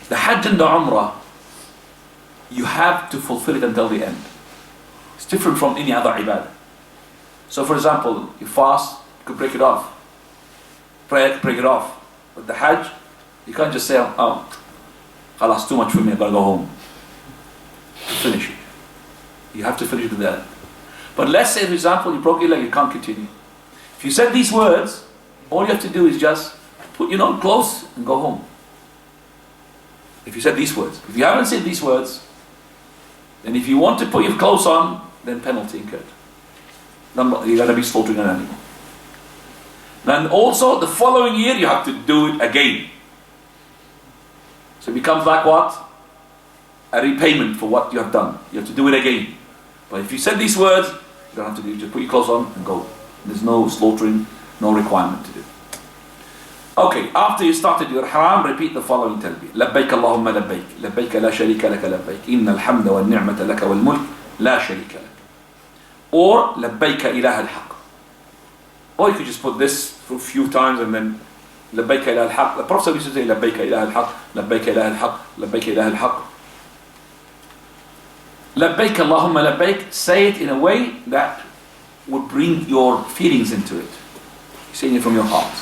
the Hajj and the Umrah, you have to fulfill it until the end. It's different from any other ibadah. So for example, you fast, you could break it off. Prayer, break it off. But the Hajj, you can't just say, oh, khalas, too much for me, I've got to go home. Finish it. You have to finish it with that. But let's say, for example, you broke your leg, you can't continue. If you said these words, all you have to do is just put your clothes and go home. If you said these words. If you haven't said these words, then if you want to put your clothes on, then penalty incurred. You're going to be slaughtering an animal. Then also, the following year, you have to do it again. So it becomes like what? A repayment for what you have done. You have to do it again. But if you said these words, you don't have to do it. Just put your clothes on and go. There's no slaughtering, no requirement to do. Okay, after you started your haram, repeat the following talbiyah. Labbaik Allahumma labbaik. Labbaik la sharika laka labbaik. Inna alhamda wal ni'mata laka wal mulk la sharika laka. Or labbaik ilah al-haq. Or you could just put this for a few times and then labbaik ilah al-haq. The Prophet used to say labbaik ilah al-haq, labbaik ilah al-haq, labbaik ilah al-haq. Labbaik Allahumma labbaik, say it in a way that would bring your feelings into it. You're saying it from your heart.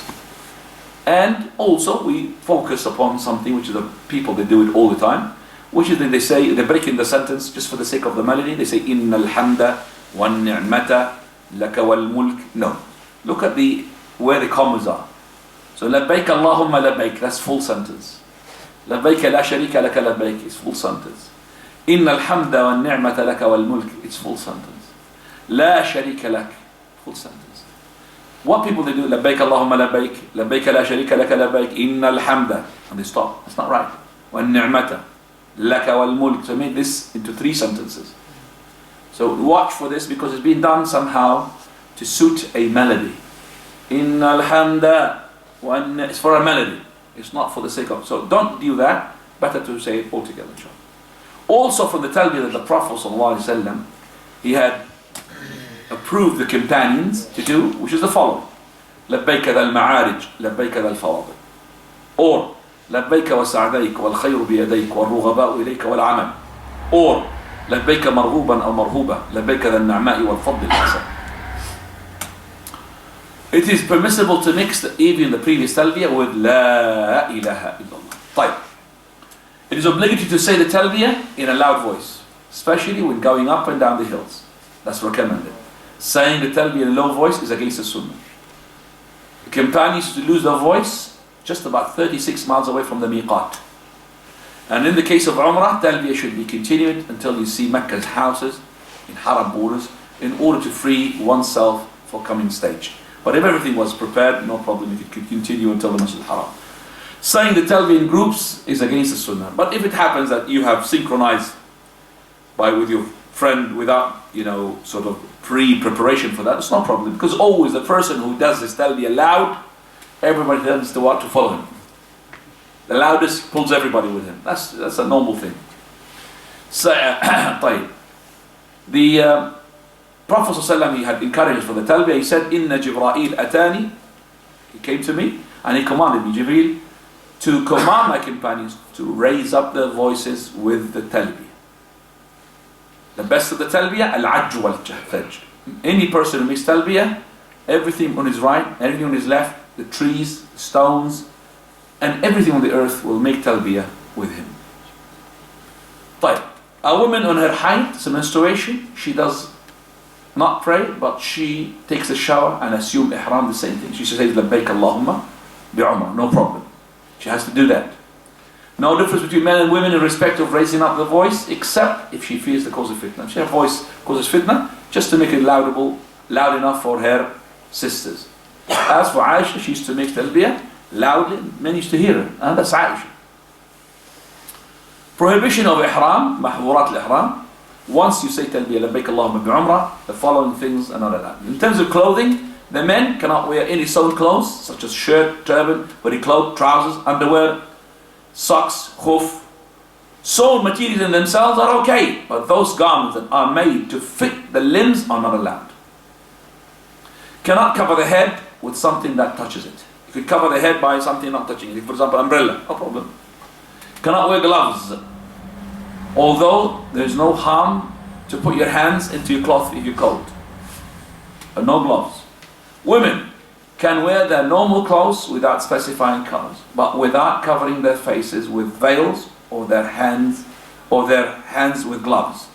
And also we focus upon something which is the people that do it all the time, which is that they say, they break in the sentence just for the sake of the melody, they say Inna al-hamda wa ni'mata laka wal mulk. No. Look at where the commas are. So labbaik Allahumma labbaik, that's full sentence. Labbaik la sharika laka labbaik is full sentence. Inna alhamda wa ni'mata laka wal mulk, it's full sentence. La sharika lak, full sentence. What people they do, labbaik Allahumma labbaik, labbaik la sharika laka labbaik, inna alhamda, and they stop. That's not right. Wa ni'mata laka wal mulk. So make this into 3 sentences. So watch for this because it's been done somehow to suit a melody. Inna alhamda, it's for a melody. It's not for the sake of. So don't do that. Better to say it altogether. Also from the talbiyah that the Prophet ﷺ, he had approved the companions to do, which is the following: لبيك ذا المعارج لبيك ذا الفواضل, or لبيك وسعديك والخير بيديك والرغباء إليك والعمل, or لبيك مرغوبا أو مرهوبا لبيك ذا النعماء والفضل الحسن. It is permissible to mix even the previous talbiyah with La ilaha illallah. طيب. It is obligatory to say the talbiyah in a loud voice, especially when going up and down the hills. That's recommended. Saying the talbiyah in a low voice is against the sunnah. The companions used to lose their voice just about 36 miles away from the miqat. And in the case of Umrah, talbiyah should be continued until you see Mecca's houses in Haram borders in order to free oneself for coming stage. But if everything was prepared, no problem, you could continue until the Masjid al-Haram. Saying the talbiyah in groups is against the sunnah. But if it happens that you have synchronized with your friend without, sort of pre-preparation for that, it's no problem. Because always the person who does this talbiyah loud, everybody tends to want to follow him. The loudest pulls everybody with him. That's a normal thing. So, the Prophet ﷺ, he had encouraged for the talbiyah. He said, Inna Jibreel atani, he came to me and he commanded me, Jibreel, to command my companions to raise up their voices with the talbiyah. The best of the talbiyah, al-ajj wal-fajj. Any person who makes talbiyah, everything on his right, everything on his left, the trees, stones, and everything on the earth will make talbiyah with him. طيب. A woman on her hayd, it's a menstruation, she does not pray, but she takes a shower and assume ihram, the same thing. She says, labbaik Allahumma bi'umrah, no problem. She has to do that. No difference between men and women in respect of raising up the voice, except if she fears the cause of fitna. If her voice causes fitna, just to make it loud enough for her sisters. As for Aisha, she used to make talbiyah loudly, many used to hear her, and that's Aisha. Prohibition of ihram, mahdurat al-ihram. Once you say talbiyah labbaik Allahumma bi'umrah, the following things are not allowed. In terms of clothing, the men cannot wear any sewn clothes, such as shirt, turban, body cloth, trousers, underwear, socks, khuf. Sewn materials in themselves are okay, but those garments that are made to fit the limbs are not allowed. Cannot cover the head with something that touches it. You could cover the head by something not touching it. For example, umbrella, no problem. Cannot wear gloves. Although there is no harm to put your hands into your cloth if you're cold. But no gloves. Women can wear their normal clothes without specifying colors, but without covering their faces with veils or their hands with gloves.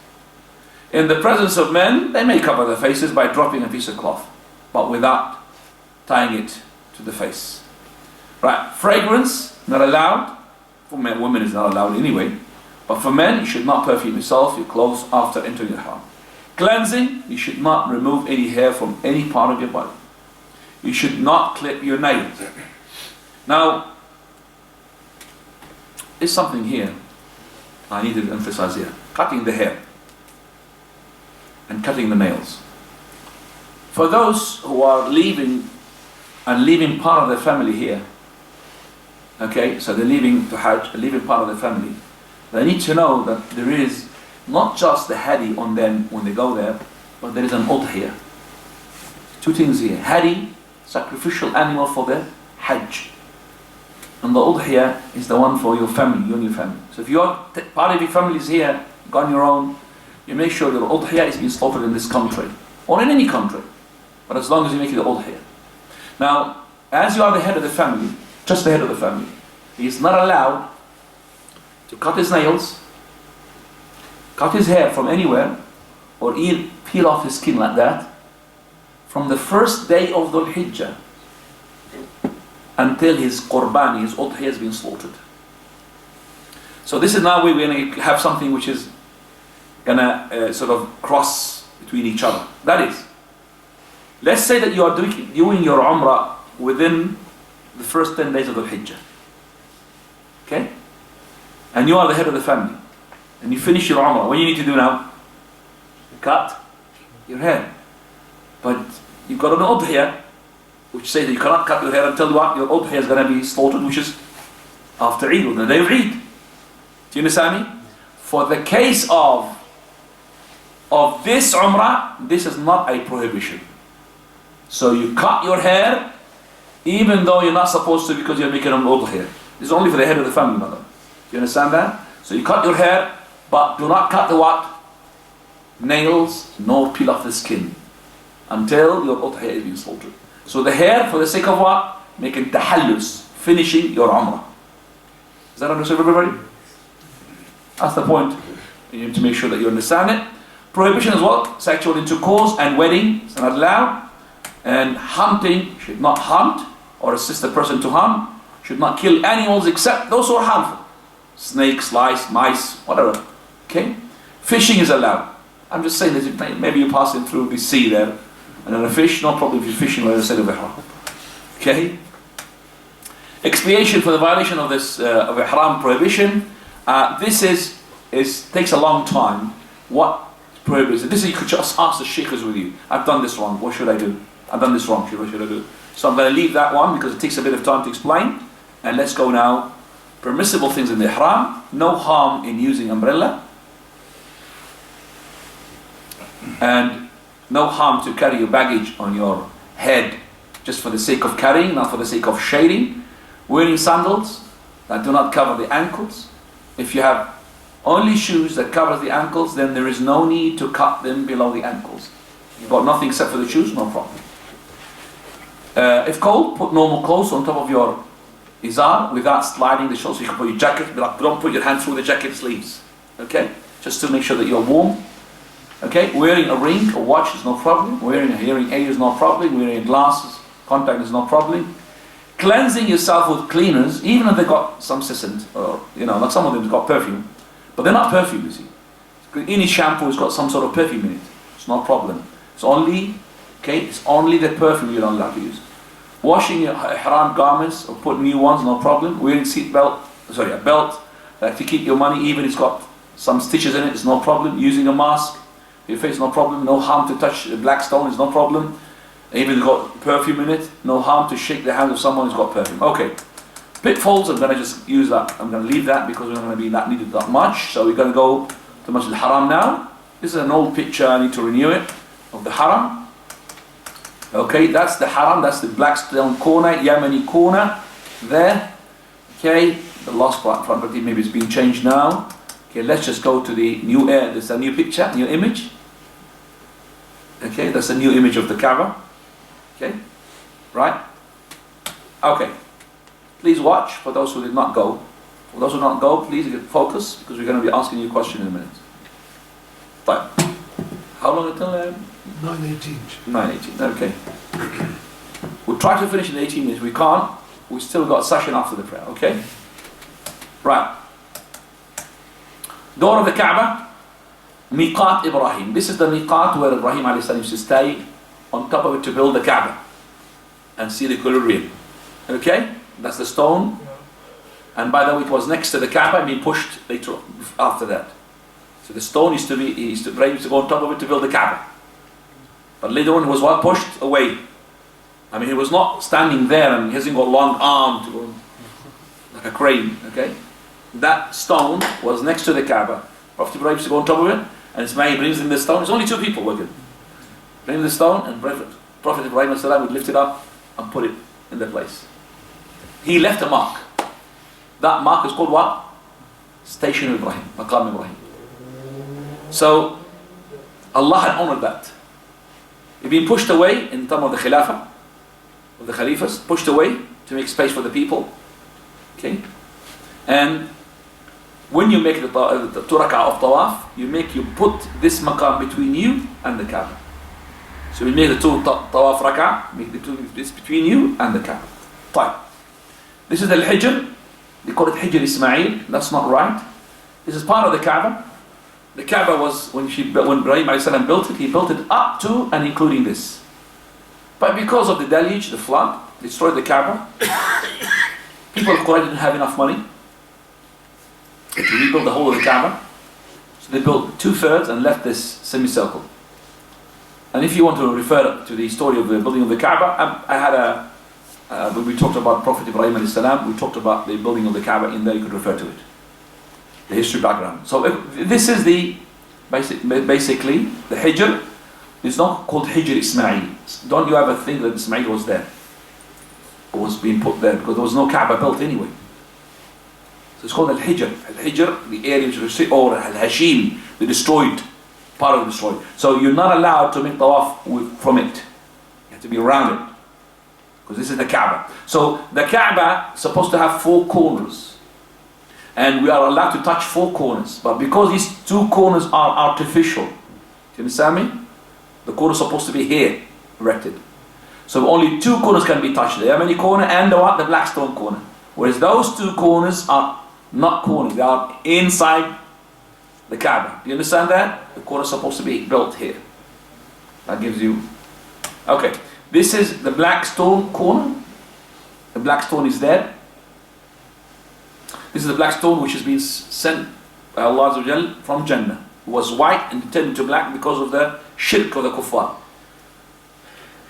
In the presence of men, they may cover their faces by dropping a piece of cloth, but without tying it to the face. Right, fragrance, not allowed. For men, women is not allowed anyway. But for men, you should not perfume yourself, your clothes after entering your home. Cleansing, you should not remove any hair from any part of your body. You should not clip your nails. Now, there's something here I need to emphasize here. Cutting the hair and cutting the nails. For those who are leaving part of their family here, okay, so they're leaving to Hajj, leaving part of their family, they need to know that there is not just the hadi on them when they go there, but there is an udhiyah. 2 things here. Hadi, sacrificial animal for the Hajj. And the udhiyah is the one for your family, you and your family. So if part of your family is here, gone your own, you make sure your udhiyah is being slaughtered in this country, or in any country. But as long as you make it the udhiyah. Now, as you are the head of the family, just the head of the family, he is not allowed to cut his nails, cut his hair from anywhere, or peel off his skin like that, from the first day of Dhul Hijjah until his qurbani, his udhiyah has been slaughtered. So this is now where we're going to have something which is going to sort of cross between each other. That is, let's say that you are doing your umrah within the first 10 days of the Hijjah. Okay? And you are the head of the family. And you finish your umrah. What do you need to do now? Cut your hair. But you've got an udhiyah, which says that you cannot cut your hair until what? Your udhiyah is going to be slaughtered, which is after Eid, or the day of Eid. Do you understand me? For the case of this umrah, this is not a prohibition. So you cut your hair, even though you're not supposed to, because you're making an udhiyah. This is only for the head of the family, mother. Do you understand that? So you cut your hair, but do not cut the what? Nails, nor peel off the skin, until your udhiyah is being slaughtered. So the hair, for the sake of what? Making tahallus, finishing your umrah. Is that understood, everybody? That's the point. You need to make sure that you understand it. Prohibition as well, sexual intercourse and wedding is not allowed. And hunting, should not hunt or assist a person to hunt. Should not kill animals except those who are harmful. Snakes, lice, mice, whatever. Okay? Fishing is allowed. I'm just saying that maybe you're passing through the sea there, and then a fish, no problem if you're fishing on the side of Ihram. Okay? Expiation for the violation of this of Ihram prohibition. This takes a long time. What prohibits it? This is, you could just ask the sheikhs with you. I've done this wrong. What should I do? I've done this wrong. What should I do? So I'm going to leave that one because it takes a bit of time to explain. And let's go now. Permissible things in the Ihram. No harm in using umbrella. And no harm to carry your baggage on your head just for the sake of carrying, not for the sake of shading. Wearing sandals that do not cover the ankles. If you have only shoes that cover the ankles, then there is no need to cut them below the ankles. You've got nothing except for the shoes, no problem. If cold, put normal clothes on top of your izar without sliding the shoulders. So you can put your jacket, but don't put your hand through the jacket sleeves. Okay? Just to make sure that you're warm. Okay? Wearing a ring or watch is no problem. Wearing a hearing aid is no problem. Wearing glasses, contact is no problem. Cleansing yourself with cleaners, even if they've got some scent, or like some of them have got perfume, but they're not perfume, you see. Any shampoo has got some sort of perfume in it. It's no problem. It's only the perfume you're not allowed to use. Washing your ihram garments or put new ones, no problem. Wearing a belt to keep your money, even if it's got some stitches in it, it's no problem. Using a mask, your face, no problem. No harm to touch a black stone, is no problem. Even if it's got perfume in it, no harm to shake the hand of someone who's got perfume. Okay. Pitfalls, I'm going to just use that. I'm going to leave that because we're not going to be that needed that much. So we're going to go to Masjid al-Haram now. This is an old picture, I need to renew it, of the Haram. Okay, that's the Haram, that's the black stone corner, Yemeni corner, there. Okay, the last part, front maybe it's been changed now. Okay, let's just go to the new there's a new picture, new image. Okay, that's a new image of the Kaaba. Okay, right? Okay, please watch for those who did not go. For those who did not go, please focus because we're going to be asking you a question in a minute. Fine. How long until 9:18. 9:18, okay. We'll try to finish in 18 minutes. We can't. We still got a session after the prayer, okay? Right. Door of the Kaaba, Miqat Ibrahim. This is the Miqat where Ibrahim a.s. used to stay on top of it to build the Kaaba and see the Kulurian. Okay? That's the stone. And by the way, it was next to the Kaaba and being pushed later after that. So the stone Ibrahim used to go on top of it to build the Kaaba. But later on it was pushed away. I mean, he was not standing there and he hasn't got a long arm to go like a crane, okay? That stone was next to the Kaaba. Prophet Ibrahim used to go on top of it, and Ismail brings in the stone. There's only two people working. Bring the stone, and Prophet Ibrahim would lift it up and put it in the place. He left a mark. That mark is called what? Station of Ibrahim, Maqam Ibrahim. So, Allah had honored that. It been pushed away in the time of the Khilafah, of the Khalifas, pushed away to make space for the people. Okay? And when you make the 2 rak'ah of tawaf, you put this maqam between you and the Kaaba. So we make the 2 tawaf rak'ah, make the 2 this between you and the Kaaba. Fine. This is Al-Hijr. They call it Hijr Ismail. That's not right. This is part of the Kaaba. The Kaaba was, when Ibrahim a.s. built it, he built it up to and including this. But because of the deluge, the flood, destroyed the Kaaba. People of Quraysh didn't have enough money to rebuild the whole of the Kaaba. So they built 2/3 and left this semicircle. And if you want to refer to the story of the building of the Kaaba, I had when we talked about Prophet Ibrahim a.s., we talked about the building of the Kaaba in there, you could refer to it. The history background. So this is the, basically, the Hijr is not called Hijr Ismail. Don't you ever think that Ismail was there, or was being put there, because there was no Kaaba built anyway. So it's called Al-Hijr. Al-Hijr, the area which was, or Al-Hashim, the destroyed, part of the destroyed. So you're not allowed to make tawaf from it. You have to be around it, because this is the Kaaba. So the Kaaba is supposed to have 4 corners, and we are allowed to touch 4 corners. But because these 2 corners are artificial, do you understand me? The corner is supposed to be here, erected. So only 2 corners can be touched: the Yemeni corner and the what? The black stone corner. Whereas those 2 corners are not corners; they are inside the Kaaba. Do you understand that? The corner is supposed to be built here. That gives you. Okay. This is the black stone corner. The black stone is there. This is the black stone which has been sent by Allah Azza wa Jal from Jannah. It was white and turned into black because of the shirk of the kuffar.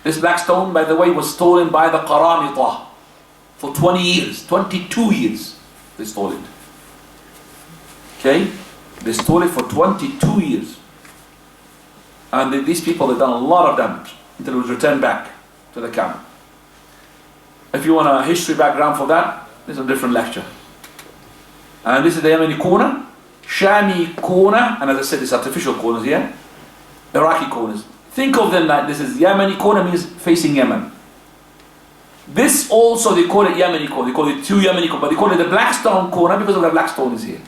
This black stone, by the way, was stolen by the Qaramita for 20 years, 22 years they stole it. Okay? They stole it for 22 years. And these people have done a lot of damage until it was returned back to the Kaaba. If you want a history background for that, this is a different lecture. And this is the Yemeni corner, Shami corner, and as I said, it's artificial corners here, Iraqi corners. Think of them like this is Yemeni corner, means facing Yemen. This also, they call it Yemeni corner, they call it 2 Yemeni corner, but they call it the black stone corner because of the black stone is here,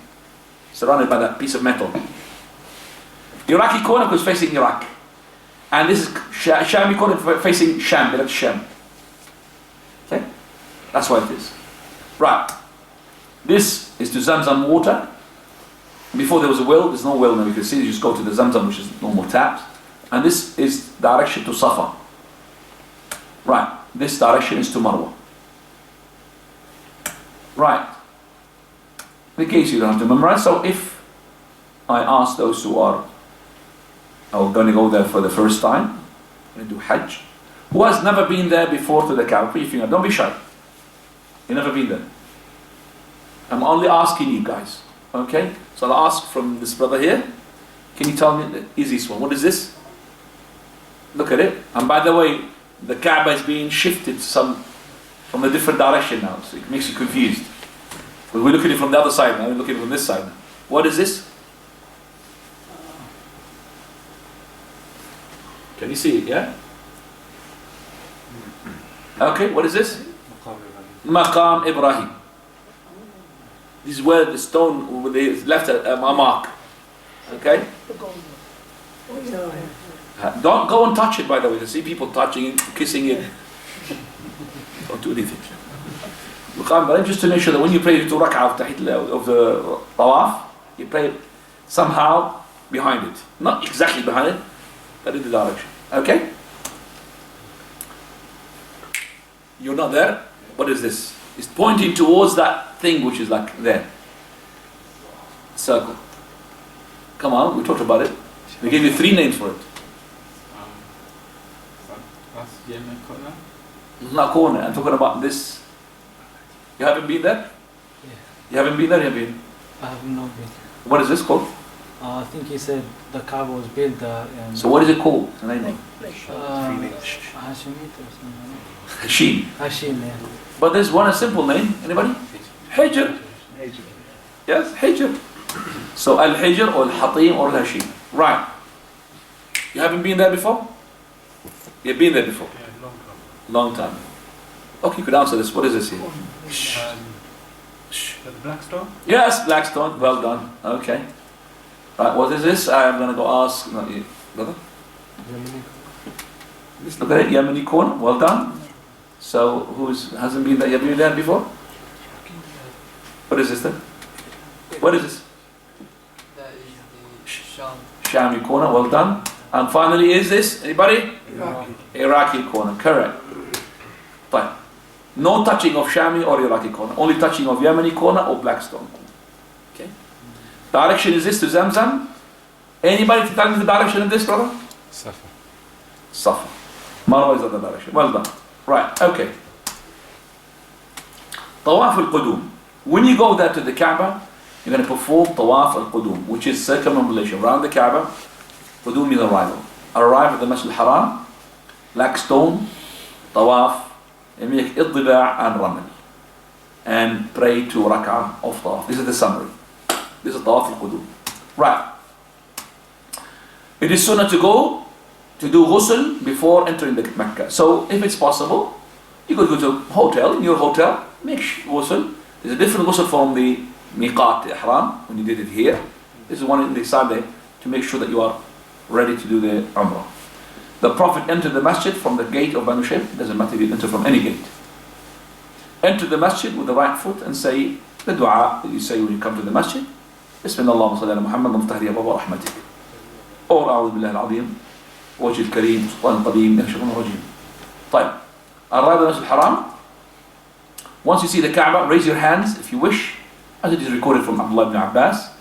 surrounded by that piece of metal. Iraqi corner because facing Iraq. And this is Shami corner facing Sham, that's Sham. Okay? That's what it is. Right. This is to Zamzam water. Before there was a well, there's no well now, you can see, you just go to the Zamzam, which is normal taps. And this is direction to Safa. Right. This direction is to Marwa. Right. In case you don't have to memorize, so if I ask those who are going to go there for the first time, going to do Hajj, who has never been there before to the Kaaba, put your finger, don't be shy. You've never been there. I'm only asking you guys. Okay? So I'll ask from this brother here. Can you tell me the easiest one? What is this? Look at it. And by the way, the Kaaba is being shifted from a different direction now, so it makes you confused. But we're looking at it from the other side now, we're looking at it from this side now. What is this? Can you see it, yeah? Okay, what is this? Maqam Ibrahim. This is where the stone, where they left a mark. Okay? Don't go and touch it, by the way. You see people touching it, kissing it. Don't do anything. Maqam Ibrahim, just to make sure that when you pray 2 rak'ah of the tawaf, you pray somehow behind it. Not exactly behind it, but in the direction. Okay? You're not there? What is this? It's pointing towards that thing which is like there. Circle. Come on, we talked about it. We gave you 3 names for it. That's Yemen corner. It's not corner, I'm talking about this. You haven't been there? Yeah. You haven't been there? You have been? I have not been. What is this called? I think he said the Kaaba was built there. So what is it called? An name? Hashemite or something. Hashim. Hashim, yeah. But there's one a simple name. Anybody? Hijr. Yes, Hijr. So Al-Hijr or Al-Hatim or Al-Hashim. Right. You haven't been there before? You've been there before? Yeah, Long time. Okay, you could answer this. What is this here? The black stone? Yes, Blackstone. Well done. Okay. Right, what is this? I'm going to go ask. Not you. Brother? Look at it. Yemeni corner. Well done. So, hasn't been there? Have you been there before? What is this then? What is this? That is the Sham. Shami corner, well done. And finally is this, anybody? Iraqi corner, correct. Fine. No touching of Shami or Iraqi corner, only touching of Yemeni corner or black stone. Okay. Direction is this to Zamzam? Anybody to tell me the direction of this, brother? Safa. Safa. Marwa is the other direction. Well done. Right, okay. Tawaf al-Qudum. When you go there to the Kaaba, you're going to perform Tawaf al-Qudum, which is circumambulation around the Kaaba. Qudum means arrival. Arrive at the Masjid al-Haram, black stone, Tawaf, and make Iddiba' and Ramal. And pray 2 rak'ah of Tawaf. This is the summary. This is Tawaf al-Qudum. Right. It is sunnah to go to do ghusl before entering the Mecca. So if it's possible, you could go to a hotel, in your hotel, make ghusl. There's a different ghusl from the miqat ihram, when you did it here. This is one in the side there, to make sure that you are ready to do the umrah. The Prophet entered the masjid from the gate of Banu Shayb. It doesn't matter if you enter from any gate. Enter the masjid with the right foot and say the dua that you say when you come to the masjid. Bismillah Allahumma salli ala Muhammad muftahri abwab rahmatik. Or a'udhu billahi al-azim, wajh al-kareem, sultan al-qadeem, min ash-shaytan ar-rajim. طيب. Arrive at the Masjid al-Haram. Once you see the Kaaba, raise your hands if you wish, as it is recorded from Abdullah ibn Abbas.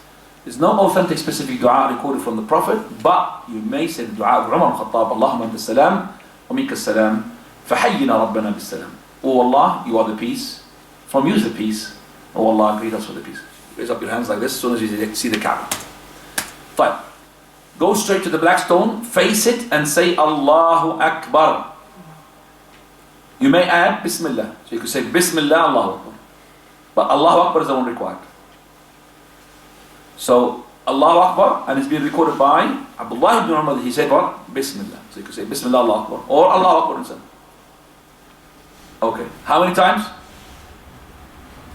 There's no authentic specific dua recorded from the Prophet, but you may say the dua of Umar al-Khattab, Allahumma anta salam, wa minka salam, fahayyina rabbana bis-salam. Oh Allah, you are the peace, from you is the peace. Oh Allah, greet us with the peace. Raise up your hands like this as soon as you see the Kaaba. Fine. Go straight to the black stone, face it and say Allahu Akbar. You may add Bismillah. So you could say Bismillah, Allahu Akbar. But Allahu Akbar is the one required. So Allahu Akbar, and it's been recorded by Abdullah ibn Umar, he said what? Bismillah. So you could say Bismillah, Allahu Akbar. Or Allahu Akbar himself. Okay. How many times?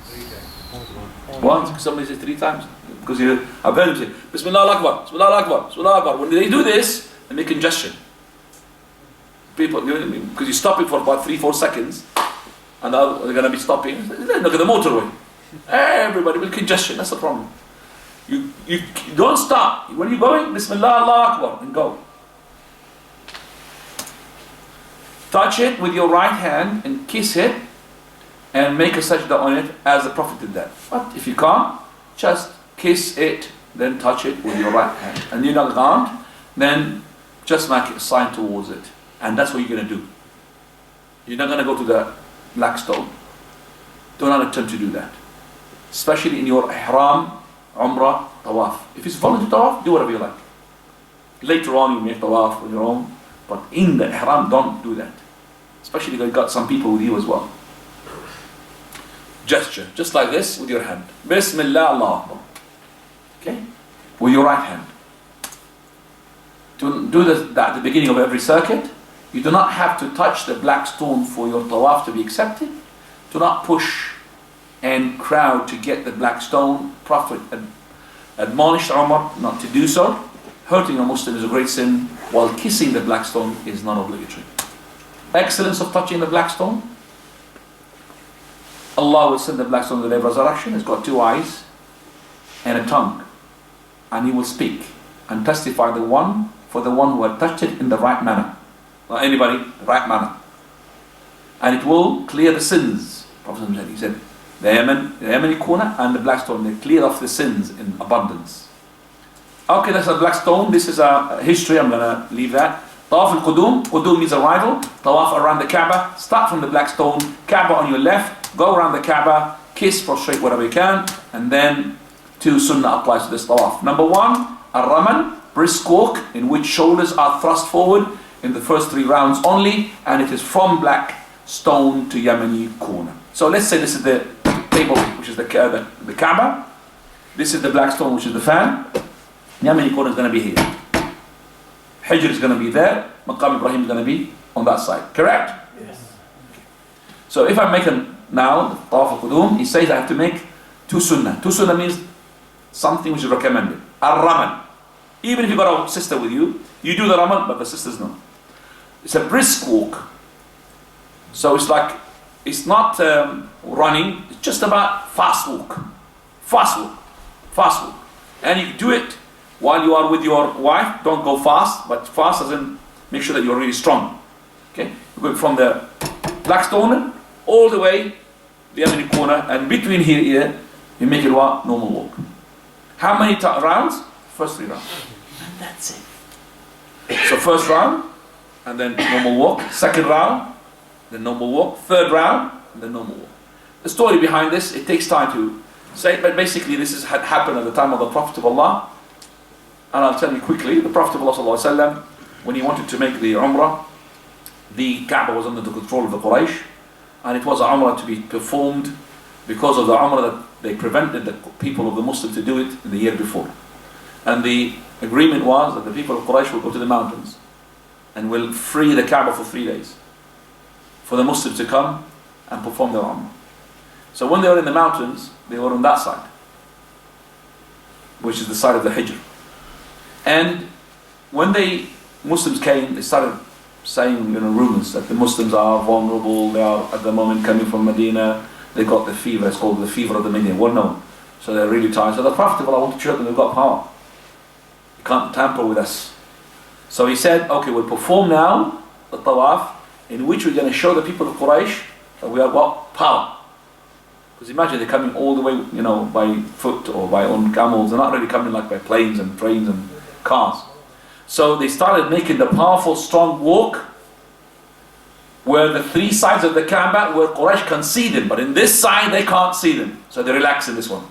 3 times. Once. Somebody says 3 times. Because I've heard them say Bismillah Akbar, Bismillah Akbar, Bismillah Akbar. When they do this, they make congestion. People, because you stop it for about 3-4 seconds, and now they're going to be stopping. Look at the motorway. Everybody will congestion. That's the problem. You don't stop. When you're going, Bismillah Allah Akbar, and go. Touch it with your right hand and kiss it, and make a sajda on it as the Prophet did that. But if you can't, just kiss it, then touch it with your right hand. And you're not can't, then just make a sign towards it. And that's what you're going to do. You're not going to go to the black stone. Do not attempt to do that. Especially in your ihram, umrah, tawaf. If it's voluntary tawaf, do whatever you like. Later on you make tawaf on your own. But in the ihram, don't do that. Especially if you've got some people with you as well. Gesture, just like this with your hand. Bismillah Allah Akbar. Okay? With your right hand. To do that at the beginning of every circuit. You do not have to touch the black stone for your tawaf to be accepted. Do not push and crowd to get the black stone. Prophet admonished Umar not to do so. Hurting a Muslim is a great sin, while kissing the black stone is not obligatory. Excellence of touching the black stone. Allah will send the black stone on the day of resurrection. It's got 2 eyes and a tongue. And he will speak and testify for the one who had touched it in the right manner. Not anybody, the right manner. And it will clear the sins. Prophet said, he said, the Yemeni corner and the black stone, they clear off the sins in abundance. Okay, that's a black stone. This is a history. I'm going to leave that. Tawaf al-Qudum. Qudum means arrival. Tawaf around the Kaaba. Start from the black stone. Kaaba on your left. Go around the Kaaba. Kiss, prostrate whatever you can. And then 2 sunnah applies to this tawaf. Number 1, al-Ramal, brisk walk, in which shoulders are thrust forward in the first 3 rounds only. And it is from black stone to Yemeni corner. So let's say this is the table, which is the Kaaba. This is the black stone, which is the fan. Yemeni corner is going to be here. Hijr is going to be there. Maqam Ibrahim is going to be on that side. Correct? Yes. So if I make now, Tawaf al-Qudum, he says I have to make 2 sunnah. 2 sunnah means something which is recommended. Ar-Ramal. Even if you got a sister with you, you do the Ramal, but the sisters no. It's a brisk walk. So it's like, it's not running, it's just about fast walk. Fast walk. Fast walk. And you do it while you are with your wife. Don't go fast, but fast as in make sure that you're really strong. Okay? You're going from the Blackstone all the way the other corner, and between here, you make it what? Normal walk. How many rounds? First 3 rounds. And that's it. So first round, and then normal walk. Second round, then normal walk. Third round, and then normal walk. The story behind this, it takes time to say, but basically this had happened at the time of the Prophet of Allah. And I'll tell you quickly, the Prophet of Allah, when he wanted to make the Umrah, the Kaaba was under the control of the Quraysh, and it was a Umrah to be performed because of the Umrah that they prevented the people of the Muslims to do it in the year before. And the agreement was that the people of Quraysh will go to the mountains and will free the Kaaba for 3 days for the Muslims to come and perform their Umrah. So when they were in the mountains, they were on that side, which is the side of the Hijr. And when the Muslims came, they started saying, rumors that the Muslims are vulnerable, they are at the moment coming from Medina, they got the fever, it's called the fever of the Medina, well known. So they're really tired. So the Prophet, I want to show them we've got power. You can't tamper with us. So he said, okay, we'll perform now the tawaf, in which we're going to show the people of Quraysh that we have got power. Because imagine they're coming all the way, by foot or by on camels. They're not really coming like by planes and trains and cars. So they started making the powerful, strong walk where the 3 sides of the Kaaba, where Quraysh can see them, but in this side they can't see them. So they relax in this one.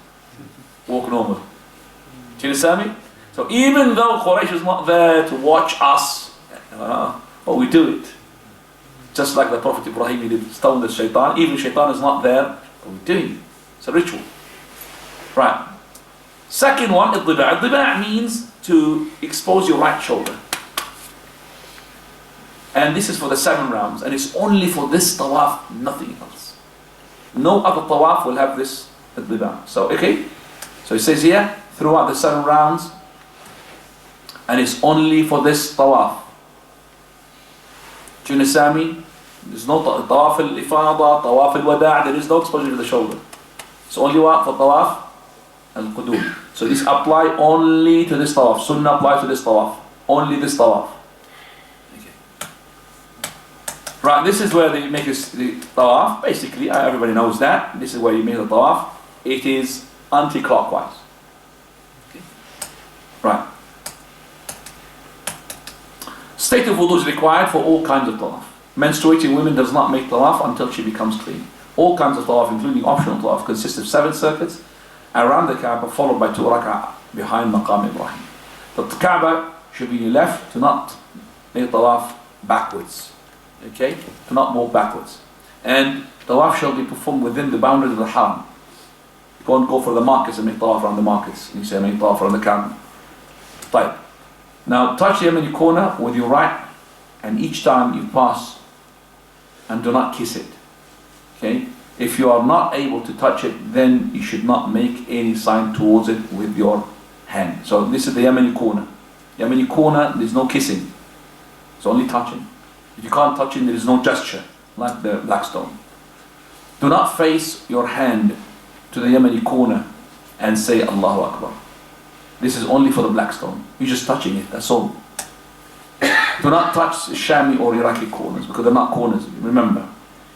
Walk normal. Do you understand me? So even though Quraysh is not there to watch us, but we do it. Just like the Prophet Ibrahim, he did stone the shaitan. Even shaitan is not there, but we're doing it. It's a ritual. Right. Second one, al-Diba'. Al-Diba' means to expose your right shoulder. And this is for the 7 rounds. And it's only for this tawaf, nothing else. No other tawaf will have this al-Diba'. So, okay. So it says here, throughout the 7 rounds, and it's only for this tawaf. Do you understand me? There's no tawaf al-ifada, tawaf al-wada', there is no exposure to the shoulder. It's only what for tawaf al-qudum. So this apply only to this tawaf. Sunnah applies to this tawaf. Only this tawaf. Okay. Right, this is where they make the tawaf. Basically, everybody knows that. This is where you make the tawaf. It is anti-clockwise. Okay. Right. State of wudu is required for all kinds of tawaf. Menstruating women does not make tawaf until she becomes clean. All kinds of tawaf, including optional tawaf, consist of 7 circuits around the Kaaba, followed by 2 rak'ah behind Maqam Ibrahim. But the Kaaba should be left to not make tawaf backwards. Okay? To not walk backwards. And tawaf shall be performed within the boundaries of the Haram. You can't go for the markets and make tawaf around the markets. And you say, make tawaf around the Kaaba. Right. Now, touch the Yemeni corner with your right, and each time you pass, and do not kiss it. Okay? If you are not able to touch it, then you should not make any sign towards it with your hand. So this is the Yemeni corner. Yemeni corner, there is no kissing. It's only touching. If you can't touch it, there is no gesture, like the Blackstone. Do not face your hand to the Yemeni corner and say Allahu Akbar. This is only for the Blackstone. You're just touching it, that's all. Do not touch Shami or Iraqi corners, because they're not corners, remember.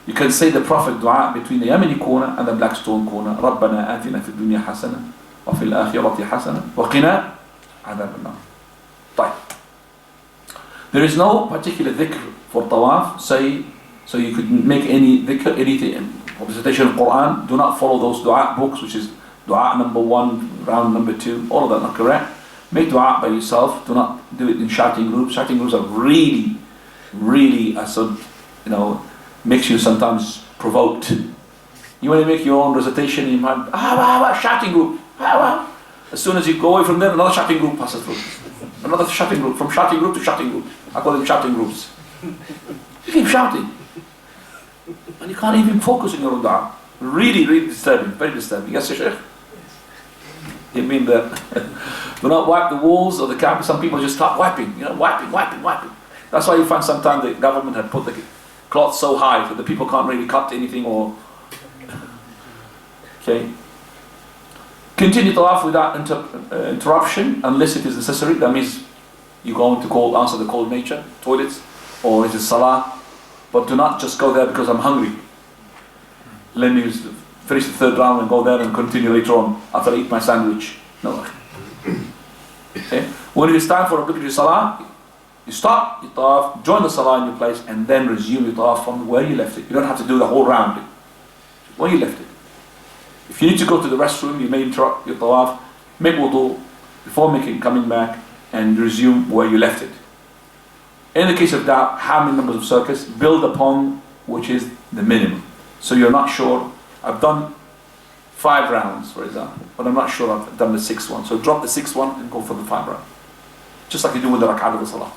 You can say the Prophet dua between the Yemeni corner and the Blackstone corner. رَبَّنَا آتِنَا فِي الدُّنْيَا حَسَنًا وَفِي الْآخِرَةِ حَسَنًا وَقِنَا عَذَابَ النَّارِ. طيب. There is no particular dhikr for tawaf, so you could make any dhikr, anything. For recitation of Quran, do not follow those dua books, which is dua number 1, round number 2, all of that not correct. Make dua by yourself, do not do it in shouting groups. Shouting groups are really, makes you sometimes provoked. You want to make your own recitation, you might, shouting group, As soon as you go away from there, another shouting group passes through. Another shouting group, from shouting group to shouting group. I call them shouting groups. You keep shouting. And you can't even focus on your own dua. Really, really disturbing, very disturbing. Yes, Shaykh? You mean that do not wipe the walls of the Kaaba. Some people just start wiping, wiping. That's why you find sometimes the government had put the cloth so high that the people can't really cut anything or. Okay. Continue tawaf without interruption unless it is necessary. That means you're going to answer the call of nature, toilets, or it is salah. But do not just go there because I'm hungry. Let me finish the third round and go there and continue later on after I eat my sandwich. No. Okay? When it is time for obligatory salah, you stop your tawaf, join the salah in your place, and then resume your tawaf from where you left it. You don't have to do the whole round. Where you left it. If you need to go to the restroom, you may interrupt your tawaf, make wudu before coming back, and resume where you left it. In the case of doubt, how many numbers of circuits? Build upon which is the minimum. So you're not sure. I've done 5 rounds, for example, but I'm not sure I've done the 6th one. So drop the 6th one and go for the 5th round. Just like you do with the rak'ah of the salah.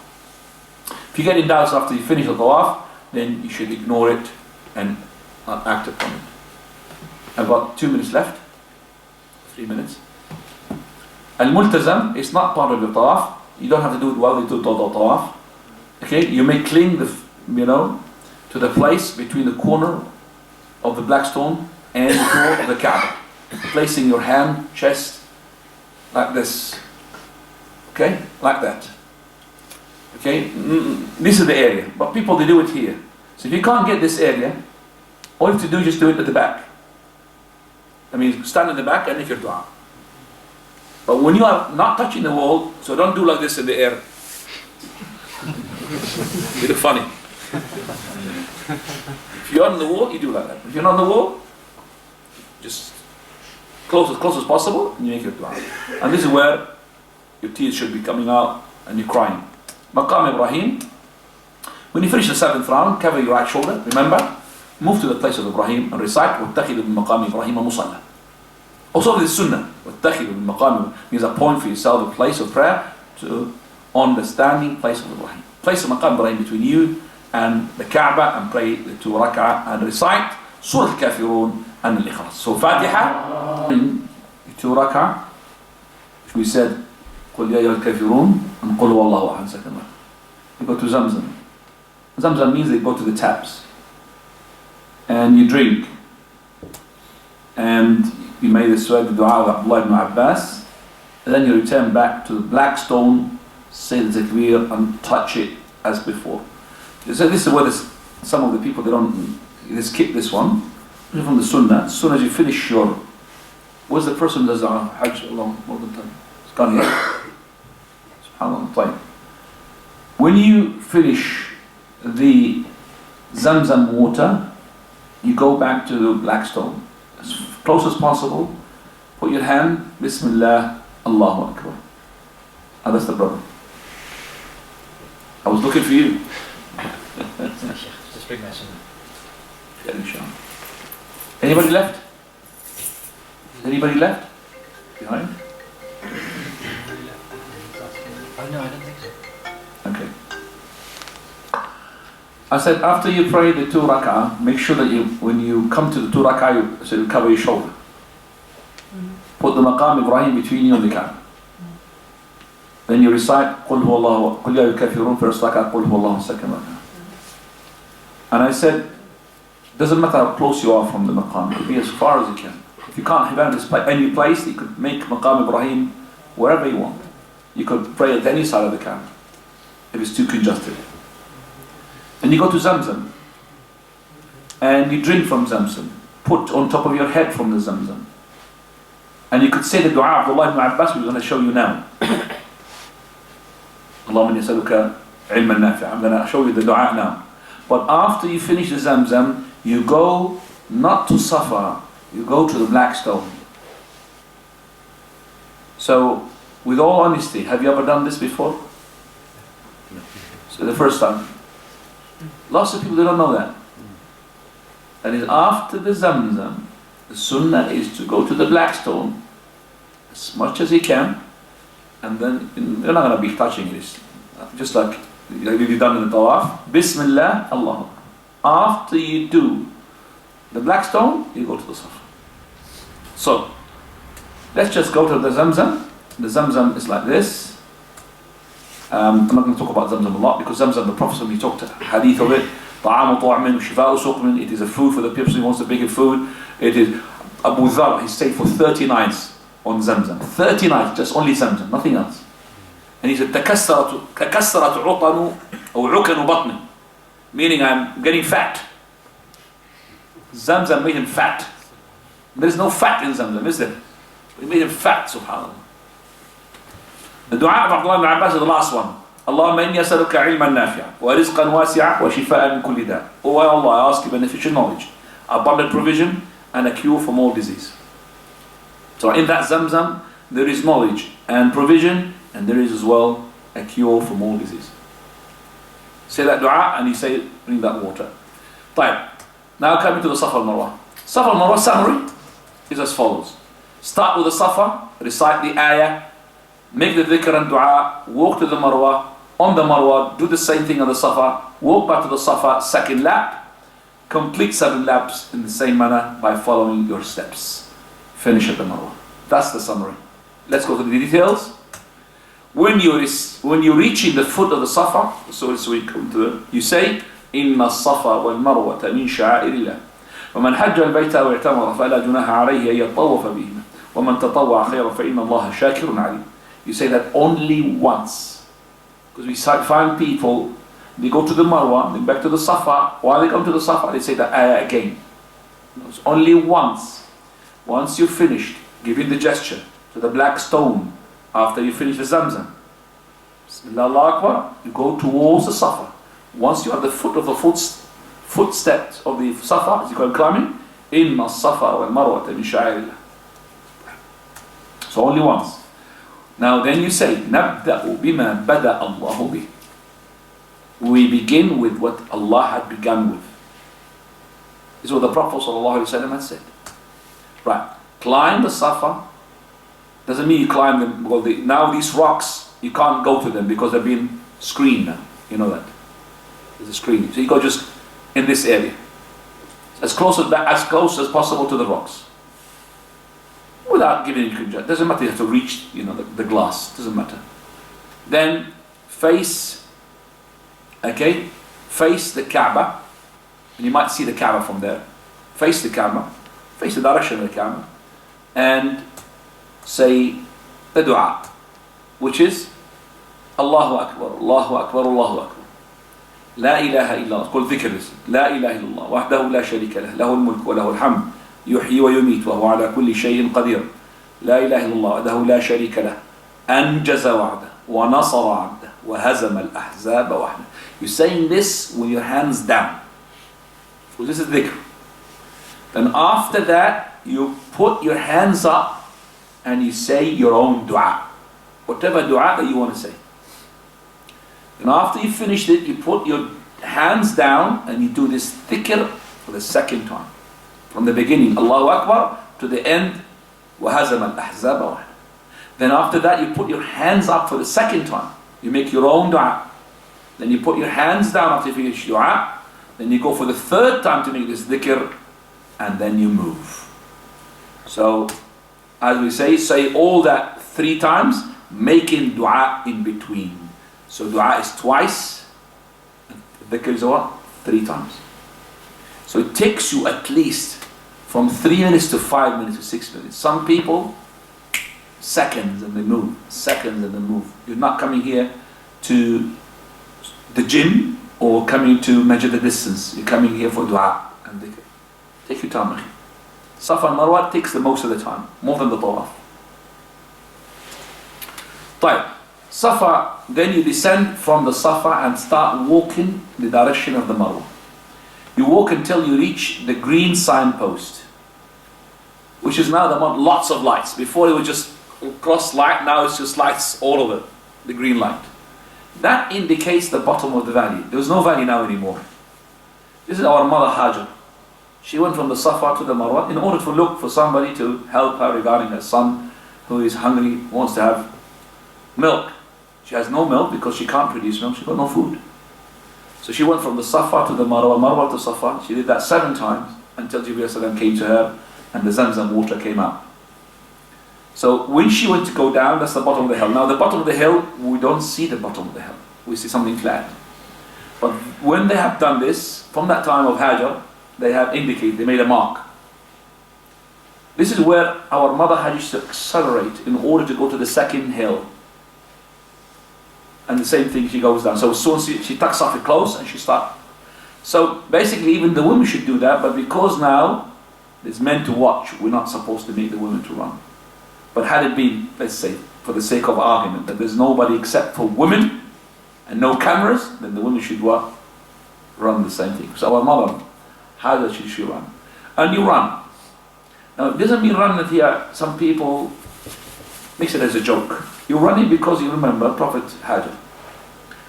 If you get in doubts after you finish the tawaf, then you should ignore it and not act upon it. I've got 2 minutes left. 3 minutes. Al-multazam is not part of your tawaf. You don't have to do it while you do the tawaf. Okay, you may cling to the place between the corner of the black stone and the door of the Kaaba, placing your hand, chest, like this. Okay, like that. Okay, this is the area, but people, they do it here. So if you can't get this area, all you have to do is just do it at the back. I mean, stand in the back and make your dua. But when you are not touching the wall, so don't do like this in the air. You look funny. If you're on the wall, you do like that. If you're not on the wall, just as close as possible, and you make your dua. And this is where your tears should be coming out and you're crying. Maqam Ibrahim. When you finish the 7th round, cover your right shoulder. Remember, move to the place of Ibrahim and recite وَاتَّخِذُ بِمَقَامِ إِبْرَاهِيمَ مُصَلَّى. Also this sunnah, وَاتَّخِذُ بِمَقَامِ means appoint for yourself a place of prayer on the standing place of Ibrahim. Place the maqam Ibrahim between you and the Kaaba and pray the 2 rak'ah and recite Surah Al-Kafirun and Al-Ikhlas. So Fatiha, 2 rak'ah, we said قُلْ يَا أَيُّهَا الْكَافِرُونَ and قُلْ وَاللَّهُ أَحَدٌ second. You go to Zamzam. Zamzam means they go to the taps. And you drink. And you made the dua of Abdullah ibn Abbas. And then you return back to the black stone, say the takbir and touch it as before. So this is where some of the people, they skip this one. From the sunnah. As soon as you finish your, where's the person who does Hajj along more than time? It's gone here. SubhanAllah. When you finish the Zamzam water, you go back to the black stone. As close as possible, put your hand, Bismillah, Allahu Akbar. And that's the brother. I was looking for you. Just bring that in. Anybody left? Anybody left? Behind? Oh no, I don't think so. Okay. I said after you pray the 2 rak'ah, make sure that when you come to the 2 rak'ah, you cover your shoulder. Put the maqam Ibrahim between you and the Kaaba. Then you recite قُلْ هُوَ اللَّهُ قُلْ يَا الْكَافِرُونَ first rak'ah, قُلْ هُوَ اللَّهُ second rak'ah. And I said, doesn't matter how close you are from the maqam, it could be as far as you can. If you can't have any place, you could make maqam Ibrahim wherever you want. You could pray at any side of the Kaaba if it's too congested. And you go to Zamzam and you drink from Zamzam. Put on top of your head from the Zamzam. And you could say the dua of Abdullah ibn Abbas we're going to show you now. Allahumma inni as'aluka ilman nafi'. I'm going to show you the dua now. But after you finish the Zamzam, you go not to Safa, you go to the black stone. So, with all honesty, have you ever done this before? So the first time. Lots of people, they don't know that. That is after the Zamzam, the sunnah is to go to the black stone as much as you can, and then you're not going to be touching this. Just like you've done in the tawaf. Bismillah, Allah. After you do the black stone, you go to the Safa. So, let's just go to the Zamzam. The Zamzam is like this. I'm not going to talk about Zamzam a lot because Zamzam, the Prophet, he talked hadith of it. طعام طعم وشفاء سقم. It is a food for the person who wants a bigger food. It is Abu Dhar, he stayed for 30 nights on Zamzam. 30 nights, just only Zamzam, nothing else. And he said, تكسرت عطن أو عكن بطني, meaning I'm getting fat. Zamzam made him fat. There is no fat in Zamzam, is there? It made him fat, subhanAllah. The dua of Abdullah ibn Abbas is the last one. اللهم إني أسألك علما نافعا ورزقا واسعا وشفاء من كل داء. Oh Allah, I ask you beneficial knowledge, abundant provision, and a cure from all disease. So in that Zamzam, there is knowledge and provision, and there is as well a cure from all disease. Say that dua and you say, drink that water. طيب. Now coming to the Safa al-Marwa. Safa al-Marwa summary is as follows. Start with the Safa, recite the ayah, make the dhikr and dua, walk to the Marwa, on the Marwa, do the same thing on the Safa, walk back to the Safa, second lap, complete 7 laps in the same manner by following your steps. Finish at the Marwa. That's the summary. Let's go to the details. When you're reaching the foot of the Safa, so we come to it, you say, إن الصفا والمروة من شعائر الله ومن حج البيت أو اعتمر فلا جناح عليه أن يطوف بهما ومن تطوع خيرا فإن الله شاكر عليم. You say that only once, because we find people, they go to the Marwa, then back to the Safa. While they come to the Safa, they say the ayah again. It's only once. Once you're finished giving the gesture to the black stone after you finish the Zamzam, Bismillah Allahu Akbar, you go towards the Safa. Once you are at the foot of the footsteps of the Safa, as you call climbing, إِنَّ الصَّفَا وَالْمَرْوَةَ مِنْ شَعَائِرِ اللَّهِ. So only once. Now then you say, نَبْدَأُ بِمَا بَدَأَ اللَّهُ بِهِ. We begin with what Allah had begun with. This is what the Prophet ﷺ had said. Right, climb the Safa. Doesn't mean you climb them. Well, now these rocks, you can't go to them because they're being screened now. You know that. There's a screen. So you go just in this area. As close as possible to the rocks. Without giving any conjecture. Doesn't matter, you have to reach, the glass. Doesn't matter. Then face the Kaaba. And you might see the Kaaba from there. Face the Kaaba. Face the direction of the Kaaba. And say the dua, which is Allahu Akbar, Allahu Akbar, Allahu Akbar. لا إله إلا الله. It's called dhikr. لا إله إلا الله وحده لا شريك له له الملك وله الحمد يحيي ويميت وهو على كل شيء قدير. لا إله إلا الله وحده لا شريك له أنجز وعده ونصر عبده وهزم الأحزاب وحده. You're saying this with your hands down. So this is dhikr. Then after that, you put your hands up and you say your own dua. Whatever dua that you want to say. And after you finished it, you put your hands down and you do this dhikr for the second time. From the beginning, Allahu Akbar, to the end, وَهَزَمَ الْأَحْزَابَ وَحْدَ. Then after that, you put your hands up for the second time. You make your own dua. Then you put your hands down after you finish dua. Then you go for the third time to make this dhikr, and then you move. So, as we say all that 3 times, making dua in between. So dua is twice, dhikr is what? 3 times. So it takes you at least from 3 minutes to 5 minutes to 6 minutes. Some people, seconds and they move, seconds and they move. You're not coming here to the gym or coming to measure the distance. You're coming here for dua and dhikr. Take your time. Safa and Marwa takes the most of the time, more than the tawaf. طيب. Safa, then you descend from the Safa and start walking the direction of the Marwa. You walk until you reach the green signpost, which is now lots of lights. Before it was just cross light, now it's just lights all over, the green light. That indicates the bottom of the valley. There's no valley now anymore. This is our mother Hajar. She went from the Safa to the Marwa in order to look for somebody to help her regarding her son who is hungry, wants to have milk. She has no milk because she can't produce milk, she's got no food. So she went from the Safa to the Marwa, Marwa to Safa. She did that 7 times until Jibreel came to her and the Zamzam water came out. So when she went to go down, that's the bottom of the hill. Now the bottom of the hill, we don't see the bottom of the hill. We see something flat. But when they have done this, from that time of Hajar, they have indicated, they made a mark. This is where our mother had used to accelerate in order to go to the second hill. And the same thing, she goes down. So as soon as she tucks off her clothes and she starts. So basically even the women should do that, but because now there's men to watch, we're not supposed to make the women to run. But had it been, let's say, for the sake of argument, that there's nobody except for women and no cameras, then the women should what? Run the same thing. So our mother, how does she run? And you run. Now it doesn't mean run that here, some people mix it as a joke. You're running because you remember Prophet had it.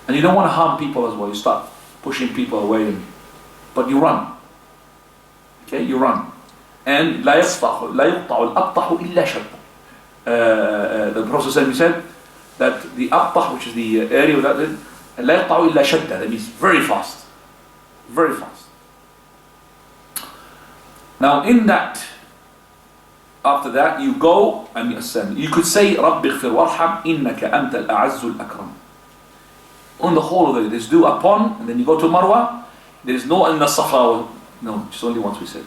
And you don't want to harm people as well. You start pushing people away, but you run. Okay, you run. And لا يقطع الأبطح إلا شب. The Prophet said that the abtah, which is the area that لا يقطع إلا شدة, that means very fast. Very fast. Now in that, after that you go and you ascend. You could say رب اغفر وارحم إنك أنت الأعز الأكرم. On the whole of it, there's do upon, and then you go to Marwa. There is no in the Safa. No, just only once we said.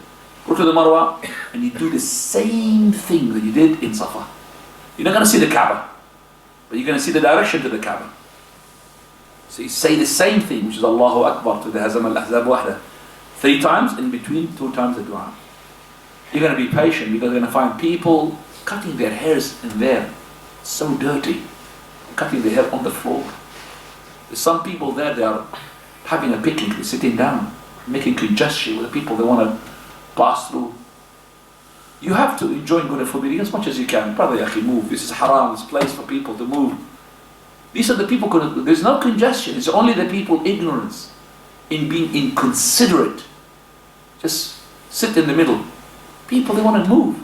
Go to the Marwa and you do the same thing that you did in Safa. You're not going to see the Kaaba, but you're going to see the direction to the Kaaba. So you say the same thing, which is Allahu Akbar to the Hazam al-Ahzab wahda. 3 times, in between 2 times the dua. You're going to be patient because you're going to find people cutting their hairs in there. It's so dirty. Cutting their hair on the floor. There's some people there, they are having a picnic, they're sitting down, making congestion with the people they want to pass through. You have to enjoy good forbidden as much as you can. Brother Yaqi, move. This is haram, this place for people to move. These are the people, there's no congestion, it's only the people ignorance in being inconsiderate. Just sit in the middle. People, they want to move.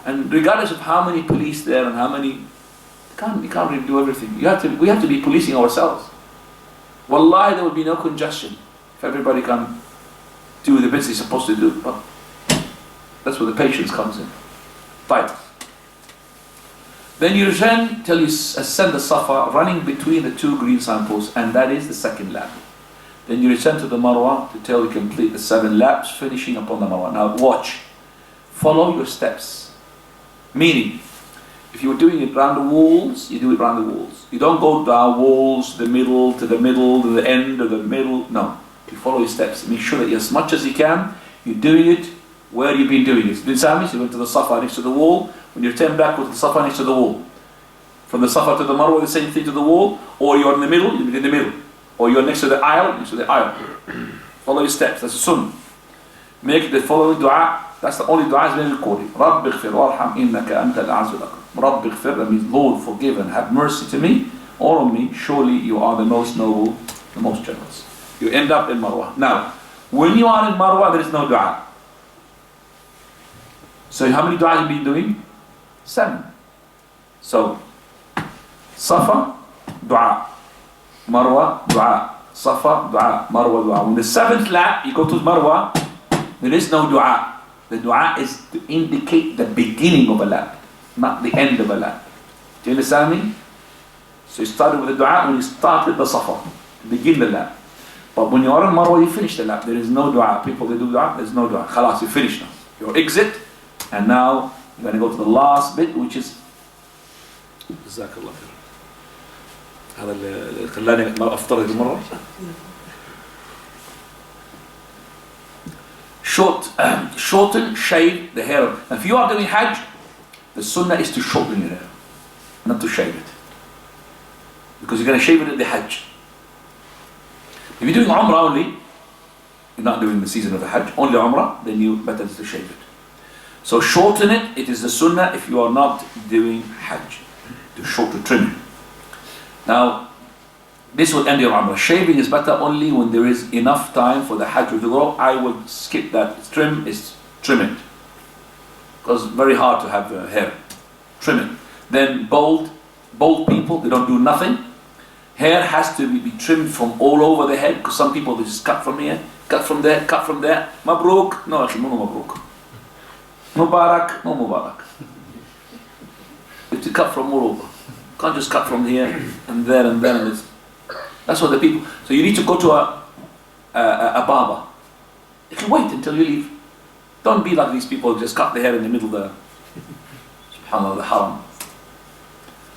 And regardless of how many police there and how many, you can't really do everything. We have to be policing ourselves. Wallahi, there will be no congestion if everybody can do the bits they're supposed to do. But that's where the patience comes in. Right. Then you return till you ascend the Safa, running between the 2 green signposts, and that is the second lap. Then you return to the Marwa to till you complete the 7 laps, finishing upon the Marwa. Now watch. Follow your steps. Meaning, if you were doing it round the walls, you do it round the walls. You don't go down walls to the middle, to the middle, to the end of the middle. No. You follow your steps. Make sure that as much as you can, you're doing it where you've been doing it. Bin Samis, you went to the Safa next to the wall. When you return back, go to the Safa next to the wall. From the Safa to the Marwa, the same thing to the wall. Or you're in the middle, you're in the middle. Or you're next to the aisle, next to the aisle. Follow your steps. That's the sunnah. Make the following dua. That's the only dua is being recorded. رَبِّ اغْفِرْ وَارْحَمْ إِنَّكَ أَنْتَ الْأَعْزُ الْأَكْرَمُ. رَبِّ اغْفِرْ, that means Lord, forgive and have mercy to me or on me. Surely you are the most noble, the most generous. You end up in Marwa. Now, when you are in Marwa, there is no dua. So how many du'as have you been doing? 7. So, Safa, dua. Marwa, dua. Safa, dua. Marwa, dua. When the 7th lap, you go to Marwa, there is no dua. The dua is to indicate the beginning of a lap, not the end of a lap. Do you understand me? So you started with the dua when you started the Safa, begin the lap. But when you are in Marwa, you finish the lap. There is no dua. People, they do dua, there's no dua. Khalas, you finish now. Your exit, and now you're going to go to the last bit, which is جزاك الله خير. هذا اللي خلاني أفترض مرة. Shorten, shave the hair. Now, if you are doing Hajj, the sunnah is to shorten your hair, not to shave it. Because you're going to shave it at the Hajj. If you're doing Umrah only, you're not doing the season of the Hajj, only Umrah, then you better to shave it. So shorten it, it is the sunnah if you are not doing Hajj. To trim it. Now, this will end your Umrah. Shaving is better only when there is enough time for the Hajj to grow. I will skip that. Trim is trim it. Because it's very hard to have hair. Trim it. Then bald people, they don't do nothing. Hair has to be trimmed from all over the head, because some people, they just cut from here, cut from there, cut from there. Mabruk, no, actually, no mabruk. Mubarak, no mubarak. You have to cut from all over. You can't just cut from here and there and there and this. That's what the people. So you need to go to a barber. You can wait until you leave. Don't be like these people who just cut the hair in the middle there. subhanAllah, the haram.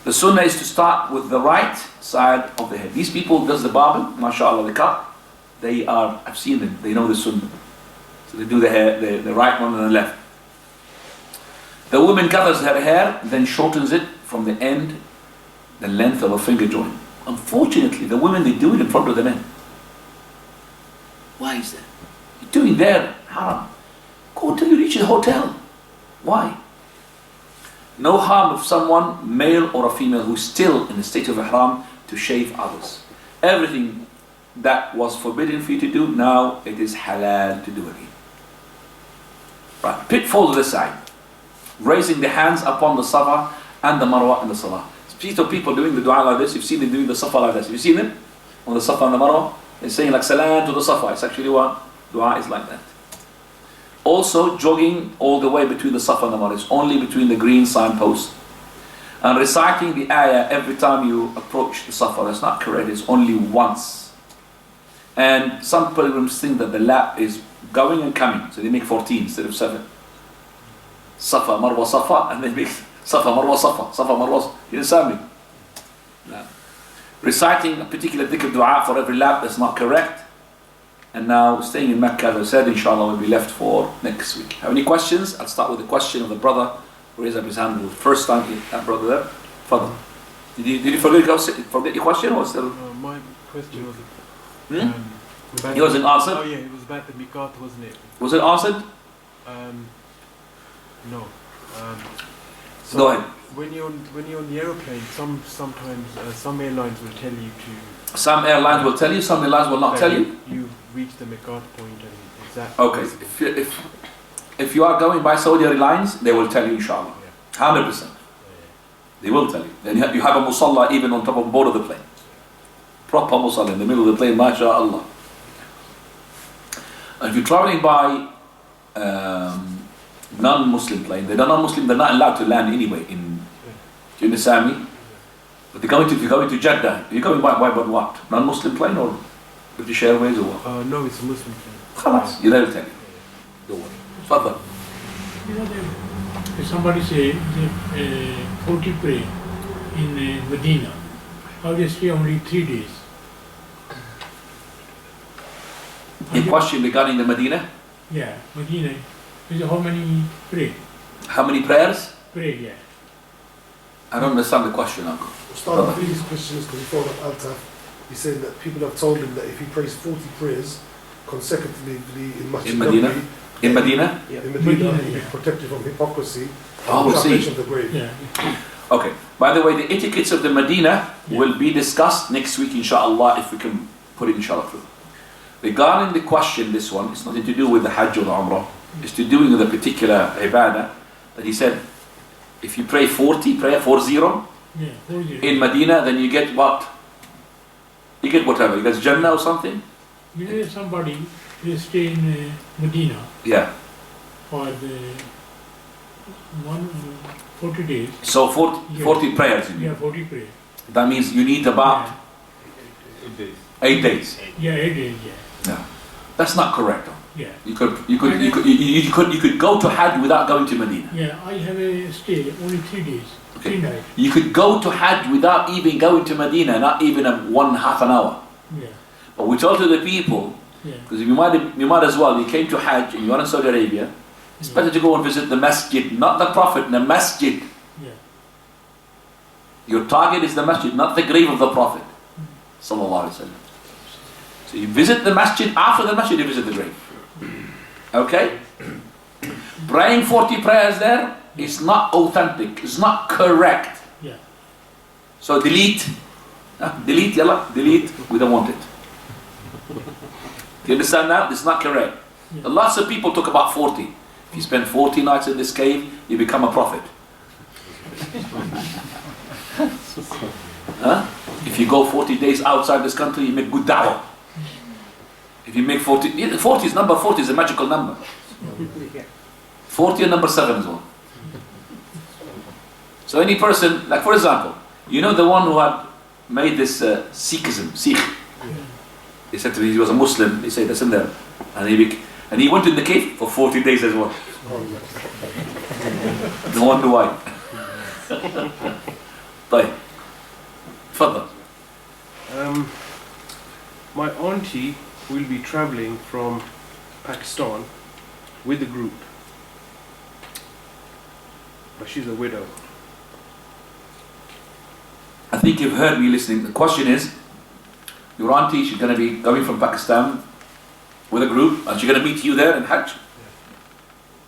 The sunnah is to start with the right side of the head. These people does the barbel, mashallah, the cut. They are, I've seen them, they know the sunnah. So they do the hair, the right one and the left. The woman gathers her hair, then shortens it from the end, the length of a finger joint. Unfortunately, the women, they do it in front of the men. Why is that? You're doing their haram. Go till you reach the hotel. Why? No harm of someone, male or a female, who's still in the state of ihram, to shave others. Everything that was forbidden for you to do, now it is halal to do again. Right, pitfall to the side. Raising the hands upon the Safa and the Marwa in the Salah. Speak of people doing the dua like this. You've seen them doing the Safa like this. Have you seen them? On the Safa and the Marwa? They're saying like salam to the Safa. It's actually what? Dua is like that. Also, jogging all the way between the Safa and the Marwa. It's only between the green signpost. And reciting the ayah every time you approach the Safa. That's not correct. It's only once. And some pilgrims think that the lap is going and coming. So they make 14 instead of 7. Safa, Marwa, Safa, and they make Safa, Marwa, Safa, Safa, Marwa. You understand me? No. Reciting a particular dhikr dua for every lap, that's not correct. And now staying in Mecca, as I said, inshallah, will be left for next week. Have any questions? I'll start with the question of the brother who raised up his hand. The first time, that brother there. Father. Did you forget your question? Or still? My question was... It wasn't answered? Oh yeah, it was about the miqat, wasn't it? Was it answered? No. So Go ahead. When you're on the aeroplane, sometimes some airlines will tell you to... Some airlines will tell you, some airlines will not tell you. You reach the miqat point and is that... Okay, if you are going by Saudi Airlines, they will tell you inshallah. 100%. They will tell you. Then you have a musalla even on top of board of the plane. Proper musalla in the middle of the plane, mashallah. And if you're traveling by non-Muslim plane, they're non-Muslim, they're not allowed to land anyway in Sami. But they're going to Jeddah. You're going by what? Non-Muslim plane or British Airways or what? No, it's a Muslim plane. Khalas, you never tell you. Don't worry. Further. You know, if somebody say 40 pray in Medina, how they stay only 3 days? A question regarding the Medina? Yeah, Medina. Is how many pray? How many prayers? Pray, yeah. I don't understand the question, Uncle. Ustad, I think his question is because he followed up Altaf. He's saying that people have told him that if he prays 40 prayers consecutively in Masjid Medina? Nabawi, In Medina? in Medina, yeah. he'll be protected from hypocrisy Oh, and I see. salvation of the grave. Yeah. Okay. By the way, the etiquettes of the Medina will be discussed next week, inshallah, if we can put it inshallah through. Regarding the question, this one, it's nothing to do with the Hajj or the Umrah. It's to do with a particular ibadah that he said, if you pray 40, pray 40 Yeah, 40. in Medina, then you get what? You get whatever. You get Jannah or something? You know, if somebody they stay in Medina Yeah. for the 40 days. So 40 prayers you need. Yeah, 40 pray. That means you need about Yeah. 8 days. Yeah, 8 days, yeah. Yeah. That's not correct. Yeah. You could go to Hajj without going to Medina. Yeah, I have a stay only 3 days. Okay. 3 nights. You could go to Hajj without even going to Medina, not even half an hour. Yeah. But we told to the people, Yeah. because you might as well, you came to Hajj and you are in Saudi Arabia, it's better to go and visit the masjid, not the Prophet, the masjid. Yeah. Your target is the masjid, not the grave of the Prophet. Sallallahu Alaihi Wasallam. So you visit the masjid, after the masjid you visit the grave. Okay? Praying 40 prayers there is not authentic, it's not correct. Yeah. So delete. Delete, yalla, delete, we don't want it. Do you understand now? This is not correct. Yeah. Lots of people talk about 40. If you spend 40 nights in this cave, you become a prophet. Huh? If you go 40 days outside this country, you make good da'wah. If you make 40 is number 40 is a magical number. 40 and number 7 as well. So any person, like for example, you know the one who had made this Sikhism, Sikh. He said to me he was a Muslim. He said that's in there, and he went in the cave for 40 days as well. No wonder why. طيب تفضل. My auntie will be traveling from Pakistan with a group, but she's a widow. I think you've heard me listening. The question is, your auntie, she's going to be going from Pakistan with a group, and she's going to meet you there in Hajj?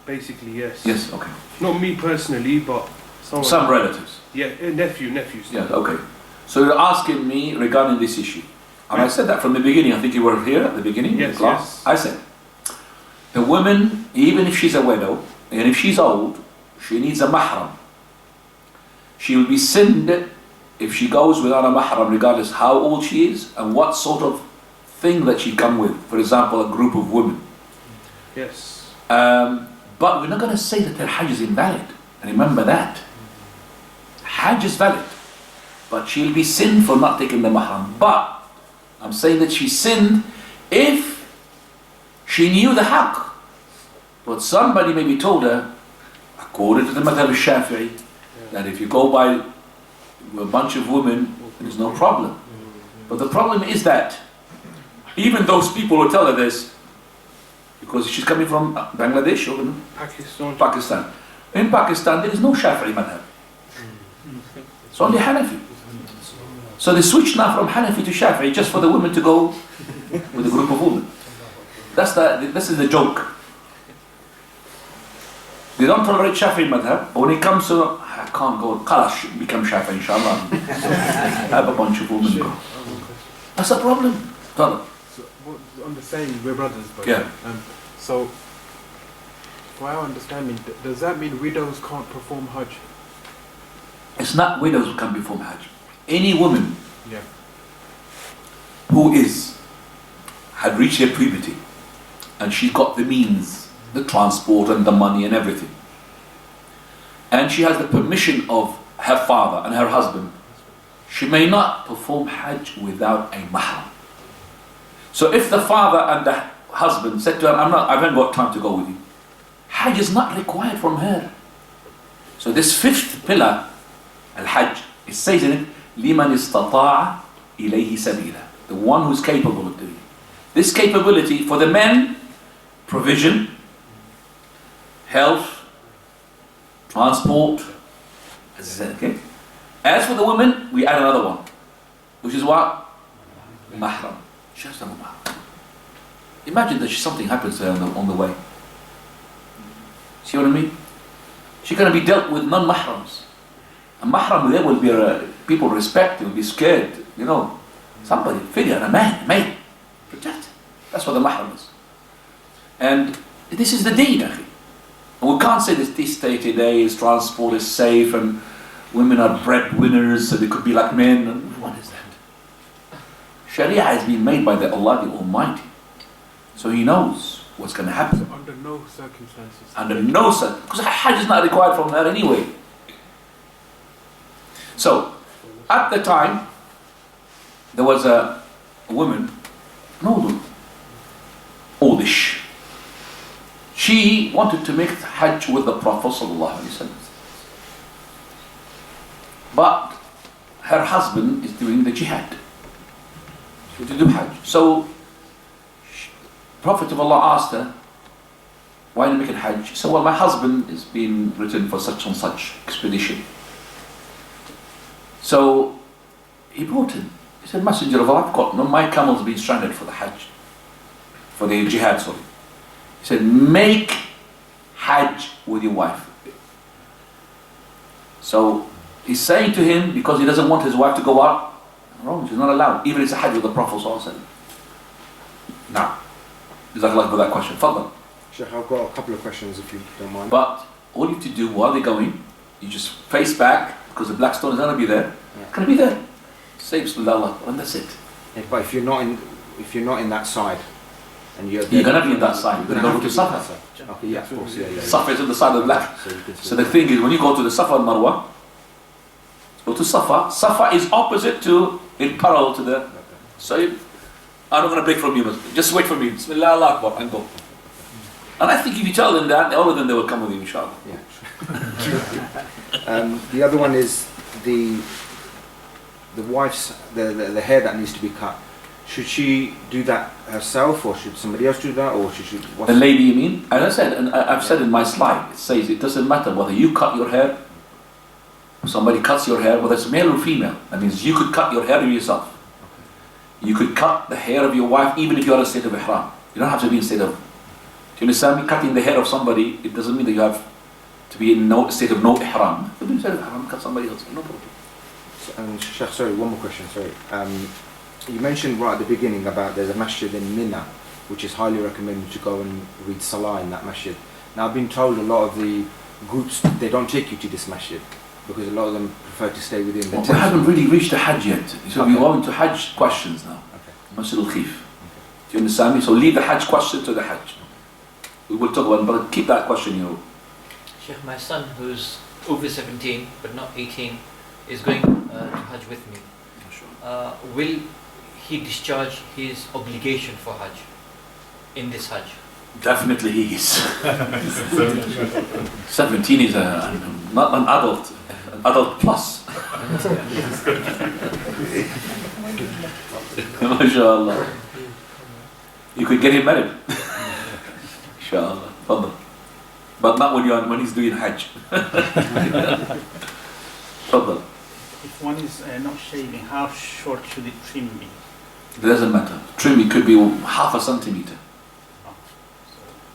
Basically, yes. Yes, okay. Not me personally, but someone. Some relatives. Yeah, nephews. Yeah, okay. So you're asking me regarding this issue. And I said that from the beginning. I think you were here at the beginning of the Yes, class. yes. I said, the woman, even if she's a widow, and if she's old, she needs a mahram. She will be sinned if she goes without a mahram, regardless how old she is and what sort of thing that she come with. For example, a group of women. Yes. But we're not going to say that her Hajj is invalid. Remember that. Hajj is valid. But she'll be sinned for not taking the mahram. But I'm saying that she sinned if she knew the haqq. But somebody maybe told her, according to the madhab al-Shafi'i, that if you go by a bunch of women, there's no problem. But the problem is that even those people will tell her this, because she's coming from Bangladesh or Pakistan. In Pakistan, there is no Shafi'i madhab. It's only Hanafi. So they switched now from Hanafi to Shafi'i just for the women to go with a group of women. This is the joke. They don't tolerate Shafi'i madhab, but when it comes to, I can't go, Qalash, become Shafi'i, inshallah. Have a bunch of women go. That's a problem. So, on the same, we're brothers, but yeah. So, for our understanding, does that mean widows can't perform Hajj? It's not widows who can perform Hajj. Any woman who had reached her puberty and she's got the means, the transport and the money and everything, and she has the permission of her father and her husband, she may not perform Hajj without a mahram. So if the father and the husband said to her, I haven't got time to go with you, Hajj is not required from her. So this fifth pillar, al-Hajj, it says in it, لِمَنْ اسْتَطَاعَ إِلَيْهِ سَبِيلًا, the one who's capable of doing it. This capability for the men, provision, health, transport, okay. As for the women, we add another one, which is what? Mahram. She has to have a mahram. Imagine that something happens to her on the way. See what I mean? She's going to be dealt with non-mahrams. A mahram there will be people respect, will be scared, somebody, figure, a man, protect. That's what the mahram is. And this is the deen, akhi. And we can't say that this day today is transport is safe and women are breadwinners, so they could be like men. What is that? Sharia has been made by Allah the Almighty. So He knows what's going to happen. So under no circumstances. Under no circumstances. Because Hajj is not required from her anyway. So, at the time, there was a woman, oldish. She wanted to make Hajj with the Prophet ﷺ. But her husband is doing the jihad. She wanted to do Hajj. So, Prophet of Allah asked her, why are you making Hajj? She said, well, my husband is being written for such and such expedition. So he brought him. He said, Messenger of Allah, my camel's been stranded for the Hajj, for the jihad, sorry. He said, make Hajj with your wife. So he's saying to him, because he doesn't want his wife to go out, wrong, she's not allowed, even if it's a Hajj with the Prophet ﷺ. Now, Jazakallah for that question. Fadlan. Sheikh, I've got a couple of questions if you don't mind. But all you have to do while they're going, you just face back, because the black stone is going to be there. Yeah. It's going to be there. Say Bismillah, and that's it. Yeah, but if you're not in that side, and you're going to be in that side. You're going to go to Safa. Okay, yeah, of course, yeah. Safa is on the side of the black. So the thing is, when you go to the Safa and Marwa, go to Safa. Safa is opposite to, in parallel to the. So I'm not going to break from you, but just wait for me. Bismillah, Allah Akbar, and go. And I think if you tell them that, all of them, they will come with you, inshallah. Yeah. The other one is the wife's the hair that needs to be cut. Should she do that herself, or should somebody else do that, or should she? The lady, you mean? As I said, and I've said in my slide, it says it doesn't matter whether you cut your hair, or somebody cuts your hair, whether it's male or female. That means you could cut your hair yourself. You could cut the hair of your wife even if you are in a state of ihram. You don't have to be in a state of. Do you understand me? Cutting the hair of somebody, it doesn't mean that you have to be in no state of no ihram. You can be in a state of ihram, cut somebody else, no problem. Sheikh, sorry, one more question. Sorry. You mentioned right at the beginning about there's a masjid in Mina, which is highly recommended to go and read Salah in that masjid. Now I've been told a lot of the groups, they don't take you to this masjid because a lot of them prefer to stay within the We haven't really reached the Hajj yet. So Okay. we're going to Hajj questions now. Okay. Masjid al-Khif. Do you understand me? So leave the Hajj question to the Hajj. We will talk about it, but keep that question, Sheikh, my son, who's over 17 but not 18, is going to Hajj with me. Will he discharge his obligation for Hajj in this Hajj? Definitely he is. 17 is not an adult plus. MashaAllah. You could get him married. Inshallah. Fadl. But not when he's doing Hajj. Fadl. If one is not shaving, how short should the trim be? It doesn't matter. Trimming could be half a centimeter.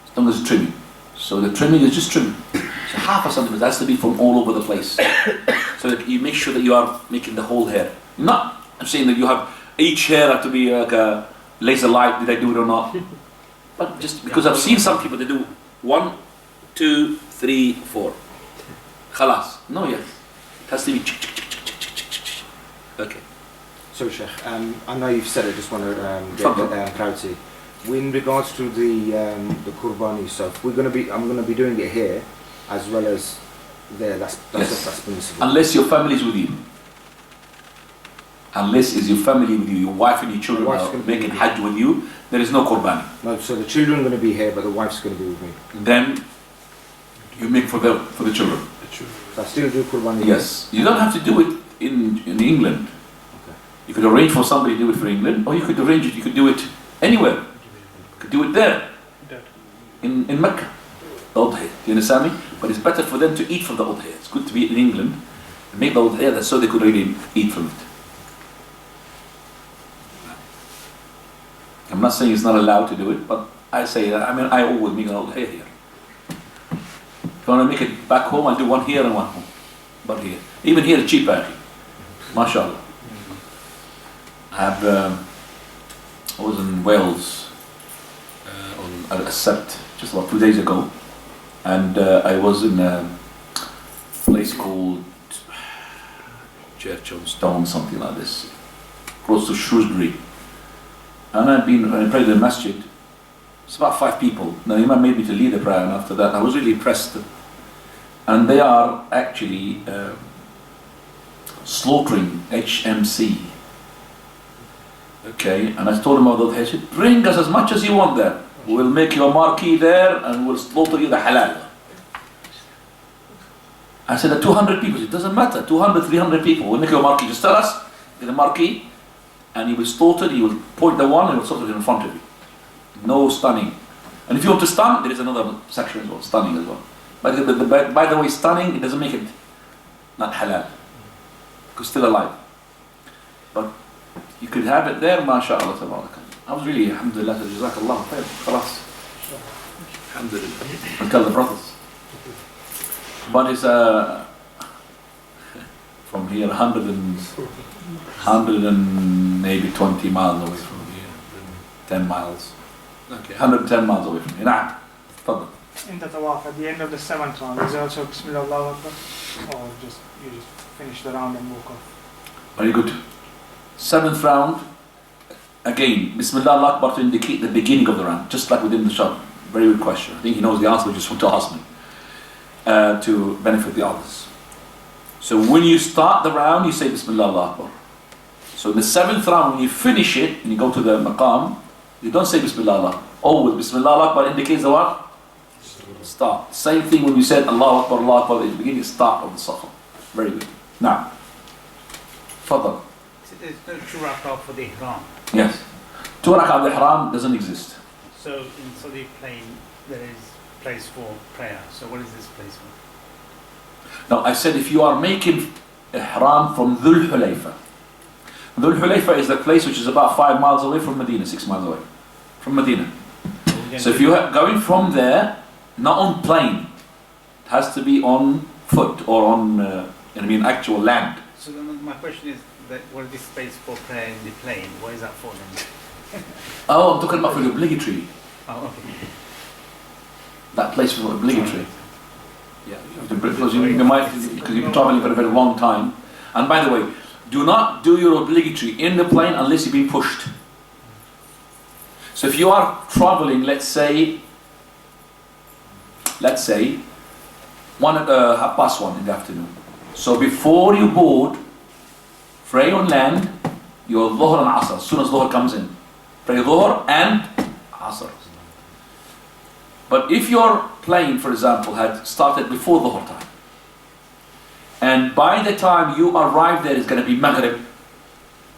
As long as it's trimming. So the trimming is just trimming. So half a centimeter has to be from all over the place. So that you make sure that you are making the whole hair. Not, I'm saying that you have each hair have to be like a laser light, did I do it or not? But just because I've seen some people, they do 1, 2, 3, 4. Khalas. No, yes. It has to be. Okay. So Sheikh, I know you've said it, just want to get clarity. In regards to the Qurbani stuff, I'm going to be doing it here as well as there. That's permissible. Unless your family is with you. Unless is your family with you, your wife and your children are making Hajj with you, there is no Qurbani. No, so the children are going to be here, but the wife's going to be with me. Then you make for the children. So I still do Qurbani. Yes. You don't have to do it in England. Okay. You could arrange for somebody to do it for England, or you could arrange it, you could do it anywhere. You could do it there. In Mecca. The Udhiyah. Do you understand me? But it's better for them to eat from the Udhiyah. It's good to be in England and make the Udhiyah so they could really eat from it. I'm not saying it's not allowed to do it, but I say that, I always make an Udhiyah here. If I want to make it back home, I'll do one here and one home. But here. Even here, it's cheaper. MashaAllah. I was in Wales on Al-Sabt just about 2 days ago, and I was in a place called Church on Stone, something like this, close to Shrewsbury. And I prayed in the masjid. It's about 5 people. Now, Imam made me to lead the prayer, and after that, I was really impressed. And they are actually slaughtering HMC. Okay, and I told him about that. He said, bring us as much as you want there. We'll make you a marquee there and we'll slaughter you the halal. I said, 200 people. It doesn't matter, 200, 300 people. We'll make you a marquee. Just tell us, get a marquee, and he will slaughter it. He will point the one and he will slaughter it in front of you. No stunning. And if you want to stun, there is another section as well, stunning as well. By the way, stunning, it doesn't make it not halal. Because still alive. But you could have it there, mashallah, tabarak. I was really, alhamdulillah, jazakallah khair, khalas. Alhamdulillah. I tell the brothers. But it's from here 100 and maybe 20 miles away from here, 10 miles. Okay, 110 miles away from here. Nah, tafadhal. In the tawaf, at the end of the 7th round, is there also Bismillah Allahu Akbar? Or you just finish the round and walk off? Very good. 7th round, again, Bismillah Allahu Akbar to indicate the beginning of the round, just like within the shot. Very good question. I think he knows the answer, just want to ask me to benefit the others. So when you start the round, you say Bismillah Allahu Akbar. So in the 7th round, when you finish it and you go to the maqam, you don't say Bismillah Allah. Always Bismillah Akbar indicates the what? Start. Same thing when you said Allahu Akbar, Allahu Akbar at the beginning, start of the Safa. Very good. Now, Fadal. So there's no 2 rak'ah for the ihram. Yes. 2 rak'ah of ihram doesn't exist. So in Saudi plain there is place for prayer. So what is this place for? Now I said if you are making ihram from Dhul Hulayfa. Dhul Hulayfa is the place which is about 5 miles away from Medina, 6 miles away from Medina. So if you are going from there, not on plane, it has to be on foot or on actual land. So then my question is that what is this space for prayer in the plane? What is that for then? Oh, I'm talking about for the obligatory. Oh, okay. That place for obligatory. Yeah, you have to, because you might, because you're traveling for a very long time. And by the way, do not do your obligatory in the plane unless you're being pushed. So if you are traveling, let's say 1:30 in the afternoon. So before you board, pray on land, your Dhuhr and Asr, as soon as Dhuhr comes in. Pray Dhuhr and Asr. But if your plane, for example, had started before Dhuhr time, and by the time you arrive there, it's going to be Maghrib,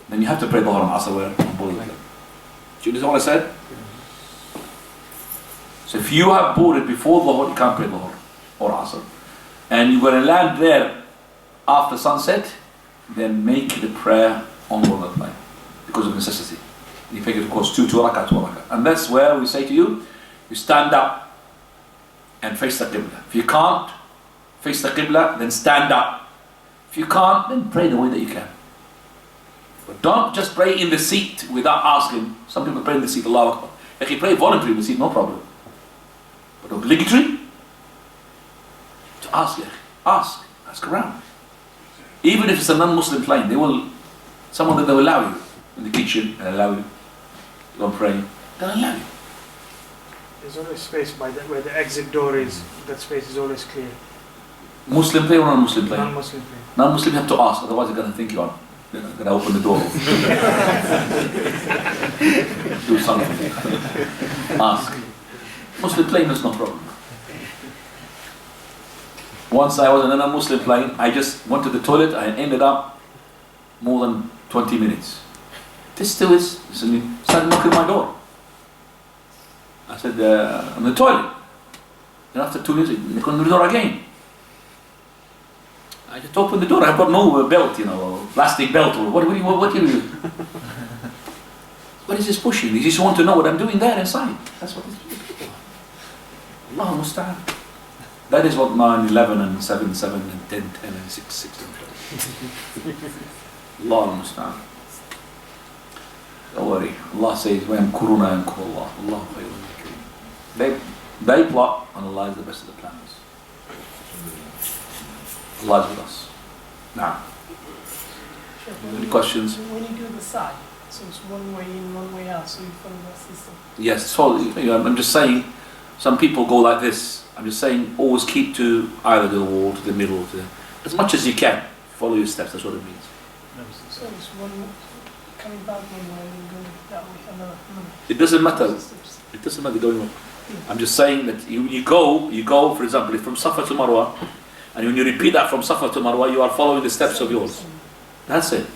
then you have to pray Dhuhr and Asr where on board. Do you understand what I said? So if you have boarded before Dhuhr, you can't pray Dhuhr or Asr. And you're going to land there after sunset, then make the prayer on board the plane because of necessity. You take it, of course, 2 rak'ah, 2 rak'ah. And that's where we say to you, you stand up and face the Qibla. If you can't face the Qibla, then stand up. If you can't, then pray the way that you can. But don't just pray in the seat without asking. Some people pray in the seat, Allahu Akbar. If you pray voluntarily in the seat, no problem. But obligatory, to ask, ask around. Even if it's a non-Muslim plane, some of them they will allow you in the kitchen and allow you to go and pray. They'll allow you. There's always space by where the exit door is. That space is always clear. Muslim plane or non-Muslim plane? Non-Muslim plane. Non-Muslim have to ask, otherwise they're going to think you are. They're going to open the door. Do something. Ask. Muslim plane is no problem. Once I was in a non-Muslim plane, I just went to the toilet, I ended up more than 20 minutes. This still is, started knocking on my door. I said, I'm in the toilet. Then after 2 minutes, they knock on the door again. I just opened the door, I've got no belt, plastic belt, or what do you do? What is this pushing? They just want to know what I'm doing there inside. That's what these people are. Allahu Musta'an. That is what 9/11 and 7/7 and 10/10 and 6/6 Allahu Musta'an. Don't worry. Allah says, وَيَمْكُرُونَ يَمْكُرُ اللَّهُ وَاللَّهُ خَيْرُ الْمَاكِرِينَ. They plot, and Allah is the best of the planners. Allah is with us. Now, any questions? When you do the side, so it's one way in, one way out, so you follow that system. Yes, so I'm just saying, some people go like this. I'm just saying, always keep to either the wall, to the middle, as much as you can. Follow your steps, that's what it means. So it's one coming back one way and going that way, another. It doesn't matter. It doesn't matter going on. I'm just saying that you go, for example, from Safa to Marwa, and when you repeat that from Safa to Marwa, you are following the steps of yours. That's it.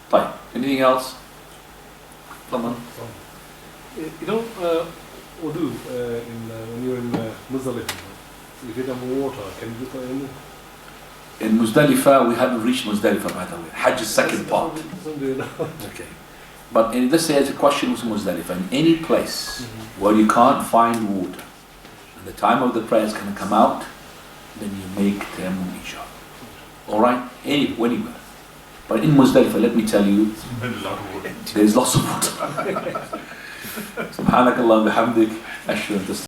Fine. Anything else? Come on. Wudu, when you're in Muzdalifah, if you have water, can you do tayammum? In Muzdalifah, we haven't reached Muzdalifah, by the way. Hajj is second part. Okay. But let's say it's a question with Muzdalifah. In any place where you can't find water, and the time of the prayer is going to come out, then you make tayammum inshallah. Alright? Anywhere. But in Muzdalifah, let me tell you, there's lots of water. سبحانك اللهم وبحمدك أشهد أن